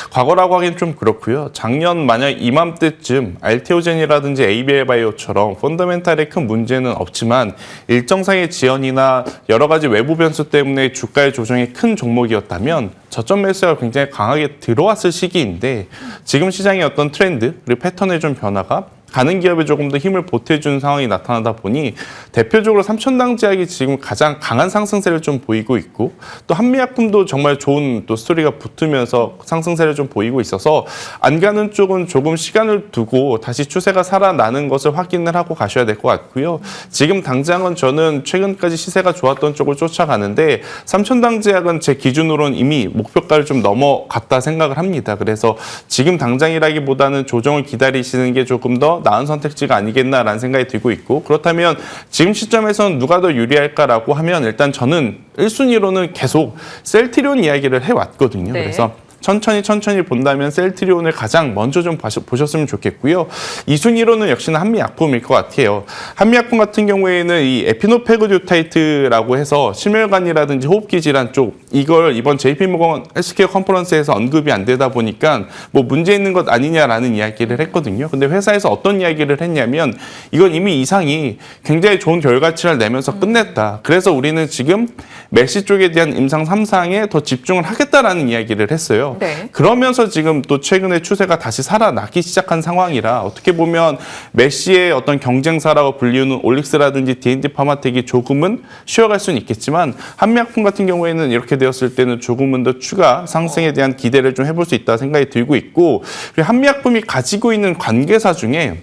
과거라고 하긴 좀 그렇고요. 작년 만약 이맘때쯤 알테오젠이라든지 ABL바이오처럼 펀더멘탈에 큰 문제는 없지만 일정상의 지연이나 여러 가지 외부 변수 때문에 주가의 조정이 큰 종목이었다면 저점 매수가 굉장히 강하게 들어왔을 시기인데 지금 시장의 어떤 트렌드 그리고 패턴의 좀 변화가 가는 기업에 조금 더 힘을 보태준 상황이 나타나다 보니 대표적으로 삼천당 제약이 지금 가장 강한 상승세를 좀 보이고 있고 또 한미약품도 정말 좋은 또 스토리가 붙으면서 상승세를 좀 보이고 있어서 안 가는 쪽은 조금 시간을 두고 다시 추세가 살아나는 것을 확인을 하고 가셔야 될 것 같고요. 지금 당장은 저는 최근까지 시세가 좋았던 쪽을 쫓아가는데 삼천당 제약은 제 기준으로는 이미 목표가를 좀 넘어갔다 생각을 합니다. 그래서 지금 당장이라기보다는 조정을 기다리시는 게 조금 더 나은 선택지가 아니겠나라는 생각이 들고 있고 그렇다면 지금 시점에서는 누가 더 유리할까라고 하면 일단 저는 1순위로는 계속 셀트리온 이야기를 해왔거든요. 네. 그래서 천천히 본다면 셀트리온을 가장 먼저 좀 보셨으면 좋겠고요. 2순위로는 역시나 한미약품일 것 같아요. 한미약품 같은 경우에는 이 에피노페그듀타이트라고 해서 심혈관이라든지 호흡기 질환 쪽 이걸 이번 JP모건 헬스케어 컨퍼런스에서 언급이 안 되다 보니까 뭐 문제 있는 것 아니냐라는 이야기를 했거든요. 근데 회사에서 어떤 이야기를 했냐면 이건 이미 이상이 굉장히 좋은 결과치를 내면서 끝냈다. 그래서 우리는 지금 메시 쪽에 대한 임상 3상에 더 집중을 하겠다라는 이야기를 했어요. 네. 그러면서 지금 또 최근에 추세가 다시 살아나기 시작한 상황이라 어떻게 보면 메시의 어떤 경쟁사라고 불리우는 올릭스라든지 D&D 파마텍이 조금은 쉬어갈 수는 있겠지만 한미약품 같은 경우에는 이렇게 되었을 때는 조금은 더 추가 상승에 대한 기대를 좀 해볼 수 있다 생각이 들고 있고 그리고 한미약품이 가지고 있는 관계사 중에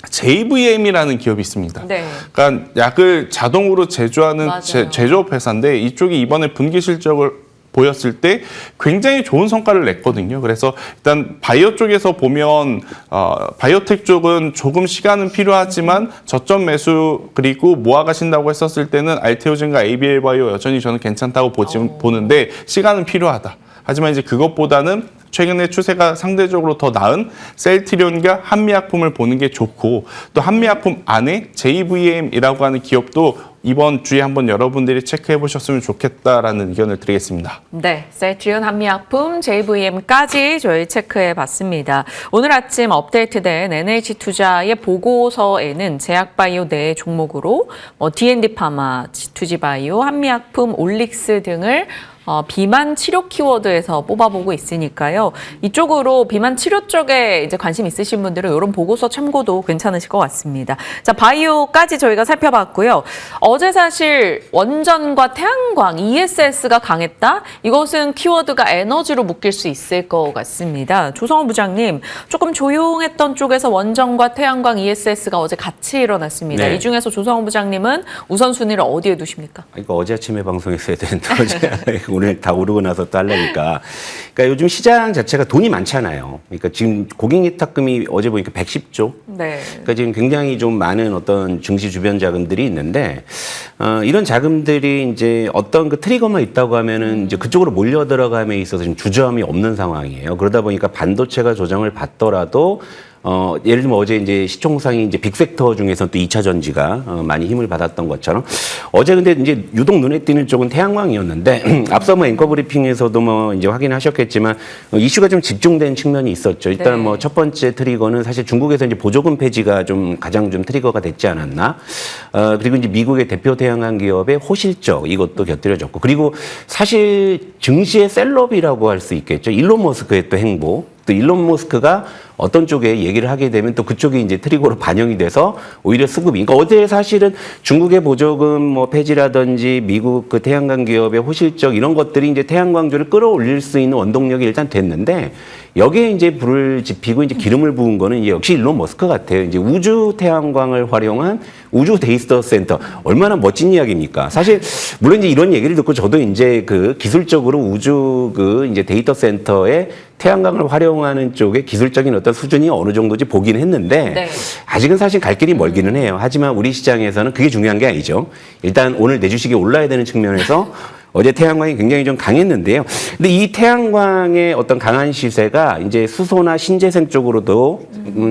JVM이라는 기업이 있습니다. 네. 그러니까 약을 자동으로 제조하는 맞아요. 제조업 회사인데 이쪽이 이번에 분기 실적을 보였을 때 굉장히 좋은 성과를 냈거든요. 그래서 일단 바이오 쪽에서 보면 바이오텍 쪽은 조금 시간은 필요하지만 저점 매수 그리고 모아가신다고 했었을 때는 알테오젠과 ABL바이오 여전히 저는 괜찮다고 보는데 시간은 필요하다. 하지만 이제 그것보다는 최근에 추세가 상대적으로 더 나은 셀트리온과 한미약품을 보는 게 좋고 또 한미약품 안에 JVM이라고 하는 기업도 이번 주에 한번 여러분들이 체크해 보셨으면 좋겠다라는 의견을 드리겠습니다. 네, 셀트리온, 한미약품, JVM까지 저희 체크해 봤습니다. 오늘 아침 업데이트된 NH투자의 보고서에는 제약바이오 내 종목으로 D&D 파마, 투지바이오, 한미약품, 올릭스 등을 비만 치료 키워드에서 뽑아보고 있으니까요. 이쪽으로 비만 치료 쪽에 이제 관심 있으신 분들은 이런 보고서 참고도 괜찮으실 것 같습니다. 자, 바이오까지 저희가 살펴봤고요. 어제 사실 원전과 태양광, ESS가 강했다? 이것은 키워드가 에너지로 묶일 수 있을 것 같습니다. 조성호 부장님, 조금 조용했던 쪽에서 원전과 태양광, ESS가 어제 같이 일어났습니다. 네. 이 중에서 조성호 부장님은 우선순위를 어디에 두십니까? 그러니까 어제 아침에 방송했어야 되는데 어제 오늘 다 오르고 나서 또 하려니까. 그러니까 요즘 시장 자체가 돈이 많잖아요. 그러니까 지금 고객 예탁금이 어제 보니까 110조. 네. 그러니까 지금 굉장히 좀 많은 어떤 증시 주변 자금들이 있는데 이런 자금들이 이제 어떤 그 트리거만 있다고 하면은 이제 그쪽으로 몰려 들어감에 있어서 지금 주저함이 없는 상황이에요. 그러다 보니까 반도체가 조정을 받더라도 예를 들면 어제 이제 시총상이 이제 빅섹터 중에서 또 2차 전지가 많이 힘을 받았던 것처럼 어제 근데 이제 유독 눈에 띄는 쪽은 태양광이었는데 앞서 뭐 앵커 브리핑에서도 뭐 이제 확인하셨겠지만 이슈가 좀 집중된 측면이 있었죠. 일단 네. 뭐 첫 번째 트리거는 사실 중국에서 이제 보조금 폐지가 좀 가장 좀 트리거가 됐지 않았나. 그리고 이제 미국의 대표 태양광 기업의 호실적 이것도 곁들여졌고 그리고 사실 증시의 셀럽이라고 할 수 있겠죠. 일론 머스크의 또 행보. 또 일론 머스크가 어떤 쪽에 얘기를 하게 되면 또 그쪽이 이제 트리거로 반영이 돼서 오히려 수급이. 그러니까 어제 사실은 중국의 보조금 뭐 폐지라든지 미국 그 태양광 기업의 호실적 이런 것들이 이제 태양광주를 끌어올릴 수 있는 원동력이 일단 됐는데 여기에 이제 불을 지피고 이제 기름을 부은 거는 이제 역시 일론 머스크 같아요. 이제 우주 태양광을 활용한 우주 데이터 센터. 얼마나 멋진 이야기입니까? 사실 물론 이제 이런 얘기를 듣고 저도 이제 그 기술적으로 우주 그 이제 데이터 센터에 태양광을 활용하는 쪽의 기술적인 어떤 수준이 어느 정도인지 보긴 했는데 네. 아직은 사실 갈 길이 멀기는 해요. 하지만 우리 시장에서는 그게 중요한 게 아니죠. 일단 오늘 내 주식이 올라야 되는 측면에서 어제 태양광이 굉장히 좀 강했는데요. 근데 이 태양광의 어떤 강한 시세가 이제 수소나 신재생 쪽으로도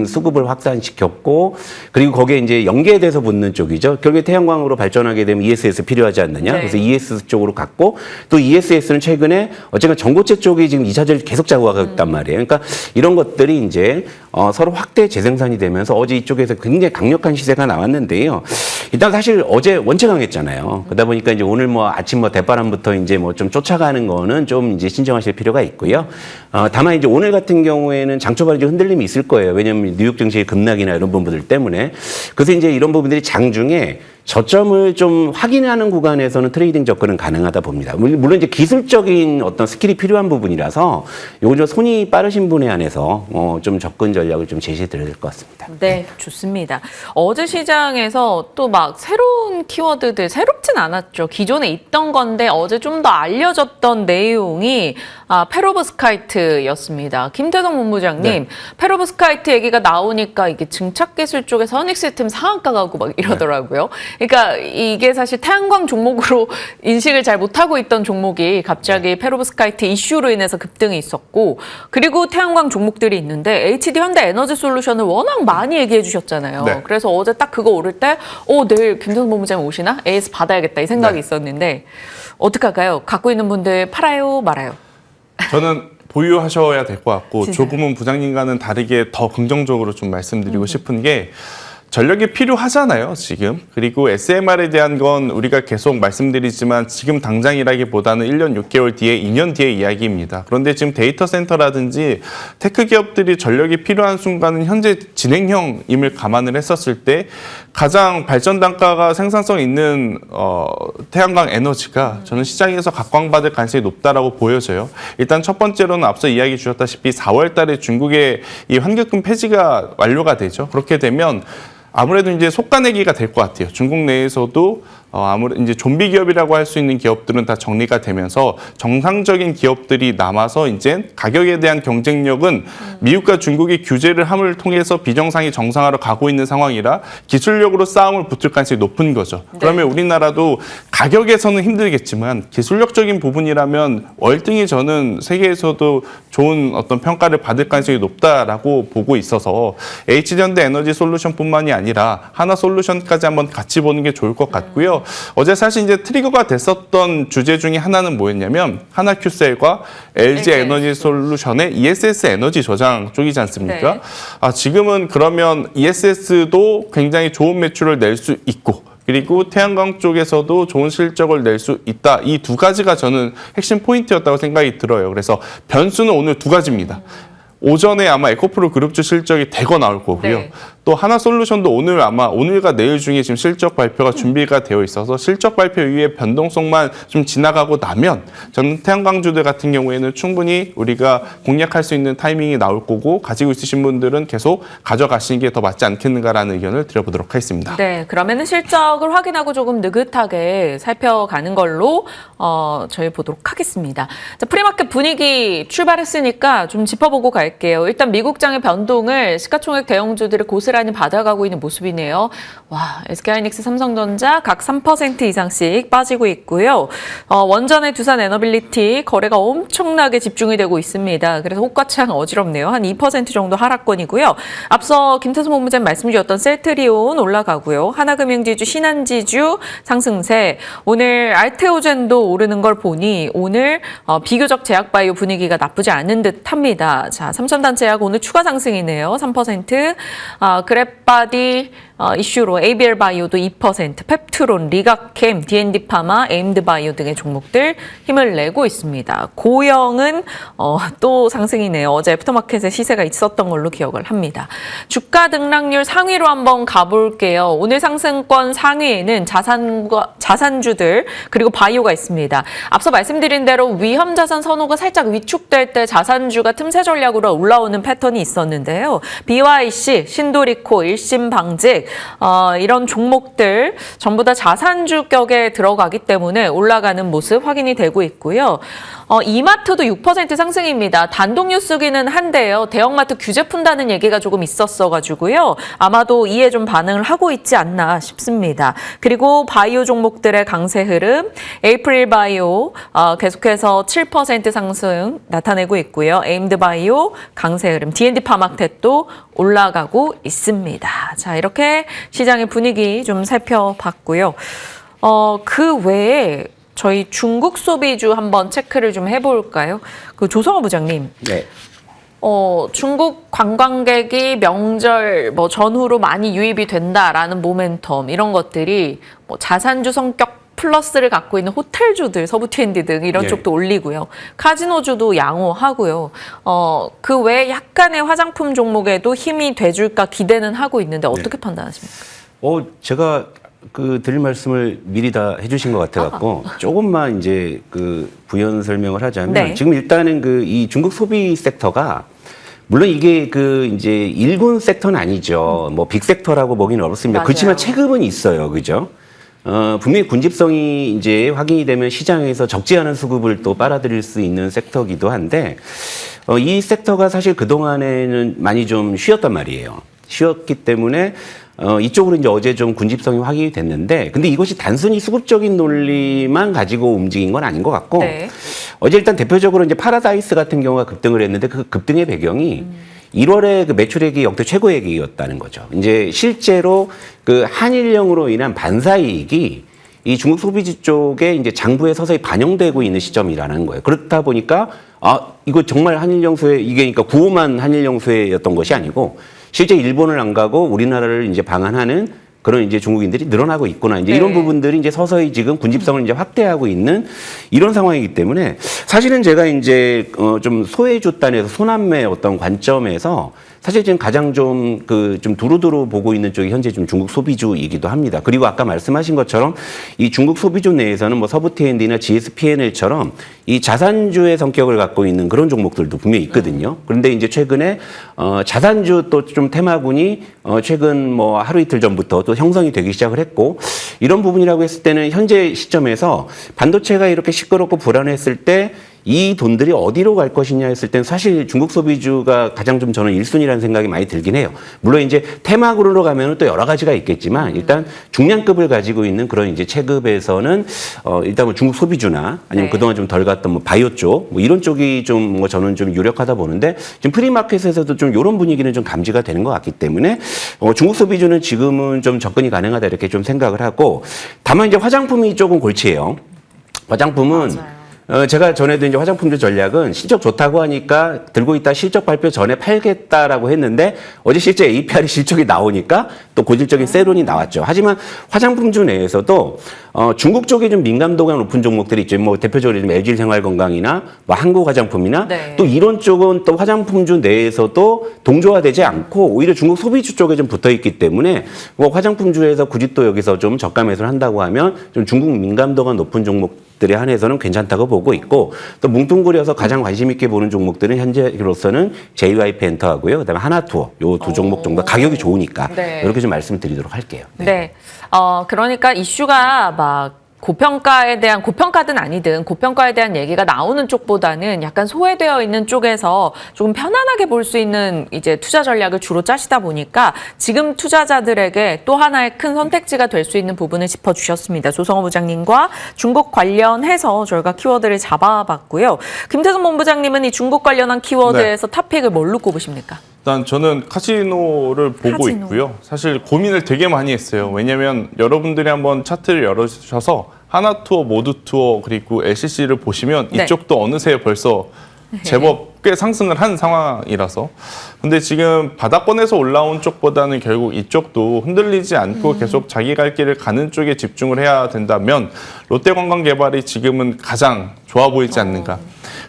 수급을 확산시켰고 그리고 거기에 이제 연계돼서 붙는 쪽이죠. 결국에 태양광으로 발전하게 되면 ESS 필요하지 않느냐. 네. 그래서 ESS 쪽으로 갔고 또 ESS는 최근에 어쨌든 전고체 쪽이 지금 2차전지 계속 자구하고 있단 말이에요. 그러니까 이런 것들이 이제 서로 확대 재생산이 되면서 어제 이쪽에서 굉장히 강력한 시세가 나왔는데요. 일단 사실 어제 원체 강했잖아요. 그러다 보니까 이제 오늘 뭐 아침 뭐 대바람부터 이제 뭐 좀 쫓아가는 거는 좀 이제 신중하실 필요가 있고요. 다만 이제 오늘 같은 경우에는 장 초반에 좀 흔들림이 있을 거예요. 왜냐하면 뉴욕 증시의 급락이나 이런 부분들 때문에. 그래서 이제 이런 부분들이 장중에 저점을 좀 확인하는 구간에서는 트레이딩 접근은 가능하다 봅니다. 물론 이제 기술적인 어떤 스킬이 필요한 부분이라서 요건 좀 손이 빠르신 분에 한해서 좀 접근 전략을 좀 제시해 드려야 될 것 같습니다. 네, 좋습니다. 어제 시장에서 또 막 새로운 키워드들, 새롭진 않았죠. 기존에 있던 건데 어제 좀 더 알려졌던 내용이 페로브스카이트였습니다. 김태성 본부장님, 네. 페로브스카이트 얘기가 나오니까 이게 증착기술 쪽에서 허닉시스템 상한가 가고 막 이러더라고요. 그러니까 이게 사실 태양광 종목으로 인식을 잘 못하고 있던 종목이 갑자기 페로브스카이트 이슈로 인해서 급등이 있었고 그리고 태양광 종목들이 있는데 HD 현대 에너지 솔루션을 워낙 많이 얘기해 주셨잖아요. 네. 그래서 어제 딱 그거 오를 때 내일 김태성 본부장님 오시나? AS 받아야겠다 이 생각이 있었는데 어떡할까요? 갖고 있는 분들 팔아요 말아요? 저는 보유하셔야 될 것 같고 진짜요? 조금은 부장님과는 다르게 더 긍정적으로 좀 말씀드리고 싶은 게 전력이 필요하잖아요, 지금. 그리고 SMR에 대한 건 우리가 계속 말씀드리지만 지금 당장이라기보다는 1년 6개월 뒤에, 2년 뒤의 이야기입니다. 그런데 지금 데이터 센터라든지 테크 기업들이 전력이 필요한 순간은 현재 진행형임을 감안을 했었을 때 가장 발전 단가가 생산성 있는 태양광 에너지가 저는 시장에서 각광받을 가능성이 높다라고 보여져요. 일단 첫 번째로는 앞서 이야기 주셨다시피 4월 달에 중국의 이 환급금 폐지가 완료가 되죠. 그렇게 되면 아무래도 이제 속가내기가 될 것 같아요. 중국 내에서도 아무래도 이제 좀비 기업이라고 할 수 있는 기업들은 다 정리가 되면서 정상적인 기업들이 남아서 이제 가격에 대한 경쟁력은 미국과 중국이 규제를 함을 통해서 비정상이 정상화로 가고 있는 상황이라 기술력으로 싸움을 붙을 가능성이 높은 거죠. 그러면 우리나라도 가격에서는 힘들겠지만 기술력적인 부분이라면 월등히 저는 세계에서도 좋은 어떤 평가를 받을 가능성이 높다라고 보고 있어서 HD현대 에너지 솔루션뿐만이 아니라 하나솔루션까지 한번 같이 보는 게 좋을 것 같고요. 어제 사실 이제 트리거가 됐었던 주제 중에 하나는 뭐였냐면 하나큐셀과 LG 에너지 솔루션의 ESS 에너지 저장 쪽이지 않습니까? 네. 지금은 그러면 ESS도 굉장히 좋은 매출을 낼 수 있고 그리고 태양광 쪽에서도 좋은 실적을 낼 수 있다. 이 두 가지가 저는 핵심 포인트였다고 생각이 들어요. 그래서 변수는 오늘 두 가지입니다. 오전에 아마 에코프로 그룹주 실적이 대거 나올 거고요. 네. 또 하나솔루션도 오늘 아마 오늘과 내일 중에 지금 실적 발표가 준비가 되어 있어서 실적 발표 이후에 변동성만 좀 지나가고 나면 저는 태양광주들 같은 경우에는 충분히 우리가 공략할 수 있는 타이밍이 나올 거고 가지고 있으신 분들은 계속 가져가시는 게 더 맞지 않겠는가라는 의견을 드려보도록 하겠습니다. 네, 그러면은 실적을 확인하고 조금 느긋하게 살펴가는 걸로 저희 보도록 하겠습니다. 자, 프리마켓 분위기 출발했으니까 좀 짚어보고 갈게요. 일단 미국장의 변동을 시가총액 대형주들이 고스란히 받아가고 있는 모습이네요. 와, SK하이닉스, 삼성전자 각 3% 이상씩 빠지고 있고요. 원전의 두산 에너빌리티 거래가 엄청나게 집중이 되고 있습니다. 그래서 호가창 어지럽네요. 한 2% 정도 하락권이고요. 앞서 김태수 본부장님 말씀 주셨던 셀트리온 올라가고요. 하나금융지주, 신한지주 상승세. 오늘 알테오젠도 오르는 걸 보니 오늘 비교적 제약바이오 분위기가 나쁘지 않은 듯합니다. 자, 삼천단제약 오늘 추가 상승이네요. 3%. 그랩바디 이슈로 ABL바이오도 2%, 펩트론, 리가캠, D&D파마, 에임드바이오 등의 종목들 힘을 내고 있습니다. 고영은 또 상승이네요. 어제 애프터마켓에 시세가 있었던 걸로 기억을 합니다. 주가 등락률 상위로 한번 가볼게요. 오늘 상승권 상위에는 자산주들 그리고 바이오가 있습니다. 앞서 말씀드린 대로 위험자산 선호가 살짝 위축될 때 자산주가 틈새 전략으로 올라오는 패턴이 있었는데요. BYC, 신도리코, 일심방직 이런 종목들 전부 다 자산주 격에 들어가기 때문에 올라가는 모습 확인이 되고 있고요. 이마트도 6% 상승입니다. 단독 뉴스기는 한데요. 대형마트 규제 푼다는 얘기가 조금 있었어가지고요. 아마도 이에 좀 반응을 하고 있지 않나 싶습니다. 그리고 바이오 종목들의 강세 흐름, 에이프릴 바이오 계속해서 7% 상승 나타내고 있고요. 에임드 바이오 강세 흐름, D&D 파마텍도 올라가고 있습니다. 자, 이렇게 시장의 분위기 좀 살펴봤고요. 그 외에 저희 중국 소비주 한번 체크를 좀 해볼까요? 그 조성호 부장님. 네. 중국 관광객이 명절 전후로 많이 유입이 된다라는 모멘텀 이런 것들이 자산주 성격 플러스를 갖고 있는 호텔주들, 서부 T&D 등 이런 네. 쪽도 올리고요. 카지노주도 양호하고요. 그 외에 약간의 화장품 종목에도 힘이 돼줄까 기대는 하고 있는데 어떻게 판단하십니까? 제가 드릴 말씀을 미리 다 해주신 것 같아갖고 조금만 이제 부연 설명을 하자면 네. 지금 일단은 이 중국 소비 섹터가 물론 이게 이제 일군 섹터는 아니죠. 뭐 빅섹터라고 보기는 어렵습니다. 맞아요. 그렇지만 체급은 있어요, 그죠? 분명히 군집성이 이제 확인이 되면 시장에서 적지 않은 수급을 또 빨아들일 수 있는 섹터기도 한데 이 섹터가 사실 그 동안에는 많이 좀 쉬었단 말이에요. 쉬었기 때문에 이쪽으로 이제 어제 좀 군집성이 확인이 됐는데, 근데 이것이 단순히 수급적인 논리만 가지고 움직인 건 아닌 것 같고, 네. 어제 일단 대표적으로 이제 파라다이스 같은 경우가 급등을 했는데 그 급등의 배경이 1월에 매출액이 역대 최고액이었다는 거죠. 이제 실제로 한일령으로 인한 반사이익이 이 중국 소비지 쪽에 이제 장부에 서서히 반영되고 있는 시점이라는 거예요. 그렇다 보니까 이거 정말 한일령수회 이게 그러니까 구호만 한일령수회였던 것이 아니고 실제 일본을 안 가고 우리나라를 이제 방한하는 그런 이제 중국인들이 늘어나고 있구나. 이제 이런 부분들이 이제 서서히 지금 군집성을 이제 확대하고 있는 이런 상황이기 때문에 사실은 제가 이제 좀 소외주단에서 소남매 어떤 관점에서 사실 지금 가장 좀 두루두루 보고 있는 쪽이 현재 좀 중국 소비주이기도 합니다. 그리고 아까 말씀하신 것처럼 이 중국 소비주 내에서는 뭐 서부 T&D나 GSP&L처럼 이 자산주의 성격을 갖고 있는 그런 종목들도 분명히 있거든요. 그런데 이제 최근에 자산주 또 좀 테마군이 최근 뭐 하루 이틀 전부터 또 형성이 되기 시작을 했고, 이런 부분이라고 했을 때는 현재 시점에서 반도체가 이렇게 시끄럽고 불안했을 때 이 돈들이 어디로 갈 것이냐 했을 땐 사실 중국 소비주가 가장 좀 저는 1순위라는 생각이 많이 들긴 해요. 물론 이제 테마그룹으로 가면은 또 여러 가지가 있겠지만 일단 중량급을 가지고 있는 그런 이제 체급에서는 일단 뭐 중국 소비주나 아니면 그동안 좀 덜 갔던 뭐 바이오 쪽 뭐 이런 쪽이 좀 뭐 저는 좀 유력하다 보는데, 지금 프리마켓에서도 좀 이런 분위기는 좀 감지가 되는 것 같기 때문에 중국 소비주는 지금은 좀 접근이 가능하다 이렇게 좀 생각을 하고, 다만 이제 화장품이 조금 골치예요. 화장품은 맞아요. 제가 전에도 이제 화장품주 전략은 실적 좋다고 하니까 들고 있다 실적 발표 전에 팔겠다라고 했는데 어제 실제 APR이 실적이 나오니까 또 고질적인 세론이 나왔죠. 하지만 화장품주 내에서도 중국 쪽에 좀 민감도가 높은 종목들이 있죠. 뭐 대표적으로 좀 LG 생활건강이나 뭐 한국 화장품이나 네. 또 이런 쪽은 또 화장품주 내에서도 동조화되지 않고 오히려 중국 소비주 쪽에 좀 붙어 있기 때문에 뭐 화장품주에서 굳이 또 여기서 좀 저가 매수를 한다고 하면 좀 중국 민감도가 높은 종목들에 한해서는 괜찮다고 보고 있고 또 뭉뚱그려서 가장 관심 있게 보는 종목들은 현재로서는 JYP 엔터하고요. 그다음에 하나투어 요 두 종목 정도 가격이 좋으니까 네. 이렇게 좀 말씀드리도록 할게요. 네. 그러니까 이슈가 막 고평가에 대한, 고평가든 아니든 고평가에 대한 얘기가 나오는 쪽보다는 약간 소외되어 있는 쪽에서 조금 편안하게 볼 수 있는 이제 투자 전략을 주로 짜시다 보니까 지금 투자자들에게 또 하나의 큰 선택지가 될 수 있는 부분을 짚어주셨습니다. 조성호 부장님과 중국 관련해서 저희가 키워드를 잡아봤고요. 김태성 본부장님은 이 중국 관련한 키워드에서 탑픽을 뭘로 꼽으십니까? 일단 저는 카지노를 보고 카지노. 있고요. 사실 고민을 되게 많이 했어요. 왜냐하면 여러분들이 한번 차트를 열어주셔서 하나투어, 모두투어 그리고 LCC를 보시면 네. 이쪽도 어느새 벌써 제법 꽤 상승을 한 상황이라서 근데 지금 바닥권에서 올라온 쪽보다는 결국 이쪽도 흔들리지 않고 계속 자기 갈 길을 가는 쪽에 집중을 해야 된다면 롯데관광개발이 지금은 가장 좋아 보이지 않는가.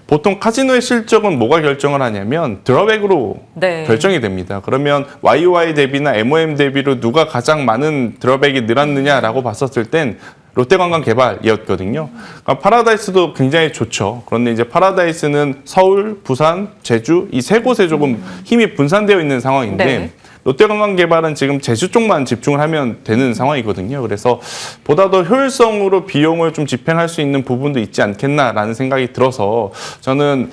보통 카지노의 실적은 뭐가 결정을 하냐면 드랍액으로 네. 결정이 됩니다. 그러면 YOY 대비나 MOM 대비로 누가 가장 많은 드랍액이 늘었느냐라고 봤었을 땐 롯데관광개발이었거든요. 그러니까 파라다이스도 굉장히 좋죠. 그런데 이제 파라다이스는 서울, 부산, 제주 이 세 곳에 조금 힘이 분산되어 있는 상황인데 네. 롯데관광개발은 지금 제주 쪽만 집중을 하면 되는 상황이거든요. 그래서 보다 더 효율성으로 비용을 좀 집행할 수 있는 부분도 있지 않겠나라는 생각이 들어서 저는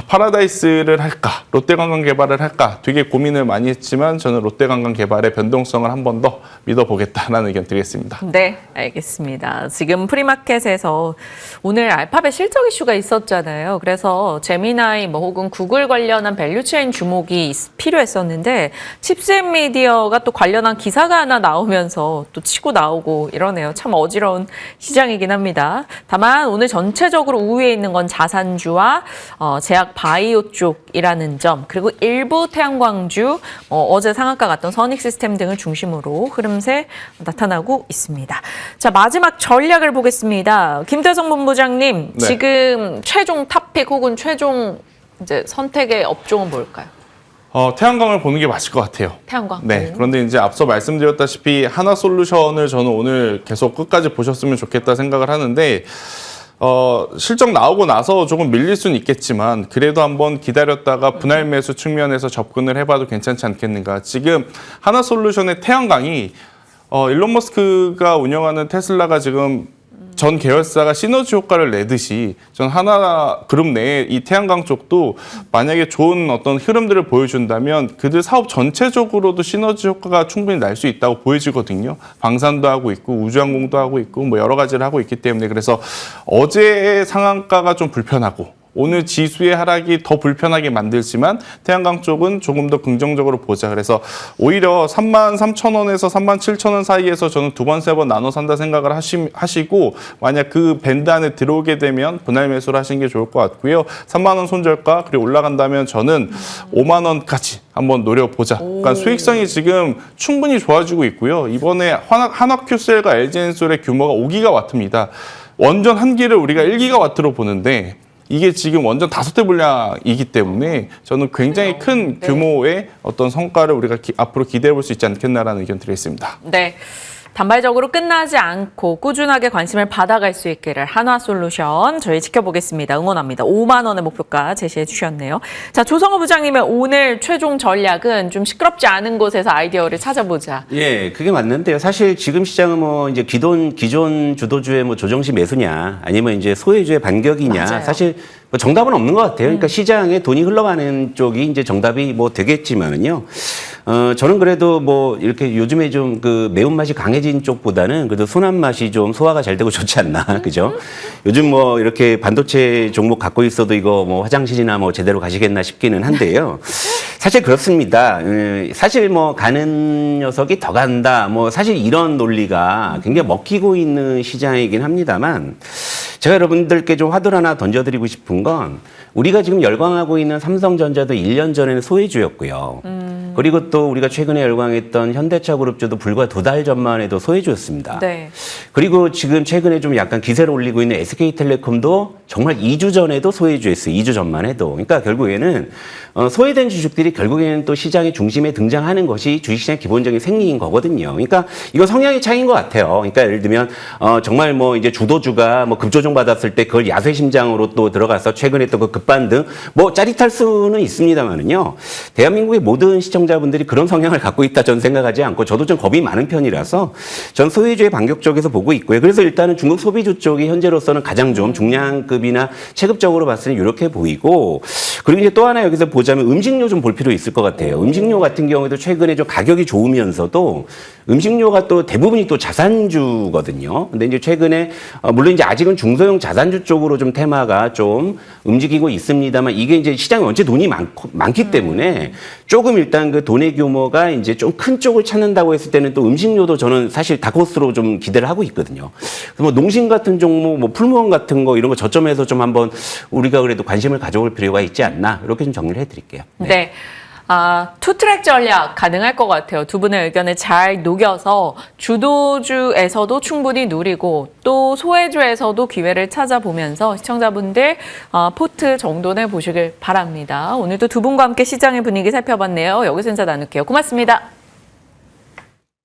파라다이스를 할까, 롯데관광개발을 할까 되게 고민을 많이 했지만 저는 롯데관광개발의 변동성을 한 번 더 믿어보겠다라는 의견 드리겠습니다. 네, 알겠습니다. 지금 프리마켓에서 오늘 알파벳 실적 이슈가 있었잖아요. 그래서 제미나이 뭐 혹은 구글 관련한 밸류체인 주목이 필요했었는데 칩셋 미디어가 또 관련한 기사가 하나 나오면서 또 치고 나오고 이러네요. 참 어지러운 시장이긴 합니다. 다만 오늘 전체적으로 우위에 있는 건 자산주와 제약 바이오 쪽이라는 점, 그리고 일부 태양광주, 어제 상한가 갔던 선익시스템 등을 중심으로 흐름세 나타나고 있습니다. 자, 마지막 전략을 보겠습니다. 김태성 본부장님, 네. 지금 최종 탑픽 혹은 최종 이제 선택의 업종은 뭘까요? 태양광을 보는 게 맞을 것 같아요. 태양광. 네. 그런데 이제 앞서 말씀드렸다시피 하나솔루션을 저는 오늘 계속 끝까지 보셨으면 좋겠다 생각을 하는데 실적 나오고 나서 조금 밀릴 수는 있겠지만 그래도 한번 기다렸다가 분할 매수 측면에서 접근을 해봐도 괜찮지 않겠는가. 지금 하나솔루션의 태양광이 일론 머스크가 운영하는 테슬라가 지금 전 계열사가 시너지 효과를 내듯이 전 하나 그룹 내에 이 태양광 쪽도 만약에 좋은 어떤 흐름들을 보여준다면 그들 사업 전체적으로도 시너지 효과가 충분히 날 수 있다고 보여지거든요. 방산도 하고 있고 우주항공도 하고 있고 뭐 여러 가지를 하고 있기 때문에 그래서 어제의 상한가가 좀 불편하고 오늘 지수의 하락이 더 불편하게 만들지만 태양광 쪽은 조금 더 긍정적으로 보자. 그래서 오히려 33,000원에서 37,000원 사이에서 저는 두 번, 세 번 나눠 산다 생각을 하시고 만약 그 밴드 안에 들어오게 되면 분할 매수를 하시는 게 좋을 것 같고요. 3만 원 손절가 그리고 올라간다면 저는 5만 원까지 한번 노려보자. 그러니까 수익성이 지금 충분히 좋아지고 있고요. 이번에 한화큐셀과 LG엔솔의 규모가 5기가와트입니다. 원전 한 기를 우리가 1기가와트로 보는데 이게 지금 원전 5대 분량이기 때문에 저는 굉장히 큰 규모의 어떤 성과를 우리가 앞으로 기대해 볼 수 있지 않겠나라는 의견 드리겠습니다. 네. 단발적으로 끝나지 않고 꾸준하게 관심을 받아갈 수 있기를 한화솔루션 저희 지켜보겠습니다. 응원합니다. 5만 원의 목표가 제시해 주셨네요. 자, 조성호 부장님의 오늘 최종 전략은 좀 시끄럽지 않은 곳에서 아이디어를 찾아보자. 예, 그게 맞는데요. 사실 지금 시장은 뭐 이제 기존 주도주의 뭐 조정시 매수냐 아니면 이제 소외주의 반격이냐 맞아요. 사실 뭐 정답은 없는 것 같아요. 그러니까 시장에 돈이 흘러가는 쪽이 이제 정답이 뭐 되겠지만은요. 저는 그래도 뭐 이렇게 요즘에 좀 그 매운맛이 강해진 쪽보다는 그래도 순한 맛이 좀 소화가 잘 되고 좋지 않나. 그죠? 요즘 뭐 이렇게 반도체 종목 갖고 있어도 이거 뭐 화장실이나 뭐 제대로 가시겠나 싶기는 한데요. 사실 그렇습니다. 사실 뭐 가는 녀석이 더 간다. 뭐 사실 이런 논리가 굉장히 먹히고 있는 시장이긴 합니다만 제가 여러분들께 좀 화두를 하나 던져드리고 싶은 건 우리가 지금 열광하고 있는 삼성전자도 1년 전에는 소외주였고요. 그리고 또 우리가 최근에 열광했던 현대차 그룹주도 불과 2달 전만 해도 소외주였습니다. 네. 그리고 지금 최근에 좀 약간 기세를 올리고 있는 SK텔레콤도 정말 2주 전에도 소외주였어요. 2주 전만 해도. 그러니까 결국에는 소외된 주식들이 결국에는 또 시장의 중심에 등장하는 것이 주식시장의 기본적인 생리인 거거든요. 그러니까 이거 성향의 차이인 것 같아요. 그러니까 예를 들면 정말 뭐 이제 주도주가 뭐 급조정 받았을 때 그걸 야쇄 심장으로 또 들어가서 최근에 또 그 급반등 뭐 짜릿할 수는 있습니다만은요. 대한민국의 모든 시청자분들이 그런 성향을 갖고 있다 저는 생각하지 않고 저도 좀 겁이 많은 편이라서 전 소외주의 반격 쪽에서 보고 있고요. 그래서 일단은 중국 소비주 쪽이 현재로서는 가장 좀 중량급이나 체급적으로 봤을 때 이렇게 보이고 그리고 이제 또 하나 여기서 보자면 음식료 좀 볼 필요 있을 것 같아요. 음식료 같은 경우에도 최근에 좀 가격이 좋으면서도 음식료가 또 대부분이 또 자산주거든요. 근데 이제 최근에 물론 이제 아직은 중소형 자산주 쪽으로 좀 테마가 좀 움직이고 있습니다만 이게 이제 시장에 원체 돈이 많기 때문에 조금 일단 그 돈의 규모가 이제 좀 큰 쪽을 찾는다고 했을 때는 또 음식료도 저는 사실 다크호스로 좀 기대를 하고 있거든요. 그래서 뭐 농심 같은 종목, 뭐 풀무원 같은 거 이런 거 저점에서 좀 한번 우리가 그래도 관심을 가져볼 필요가 있지 않나 이렇게 좀 정리를 해드릴게요. 네. 투트랙 전략 가능할 것 같아요. 두 분의 의견을 잘 녹여서 주도주에서도 충분히 누리고 또 소외주에서도 기회를 찾아보면서 시청자분들 포트 정돈해 보시길 바랍니다. 오늘도 두 분과 함께 시장의 분위기 살펴봤네요. 여기서 인사 나눌게요. 고맙습니다.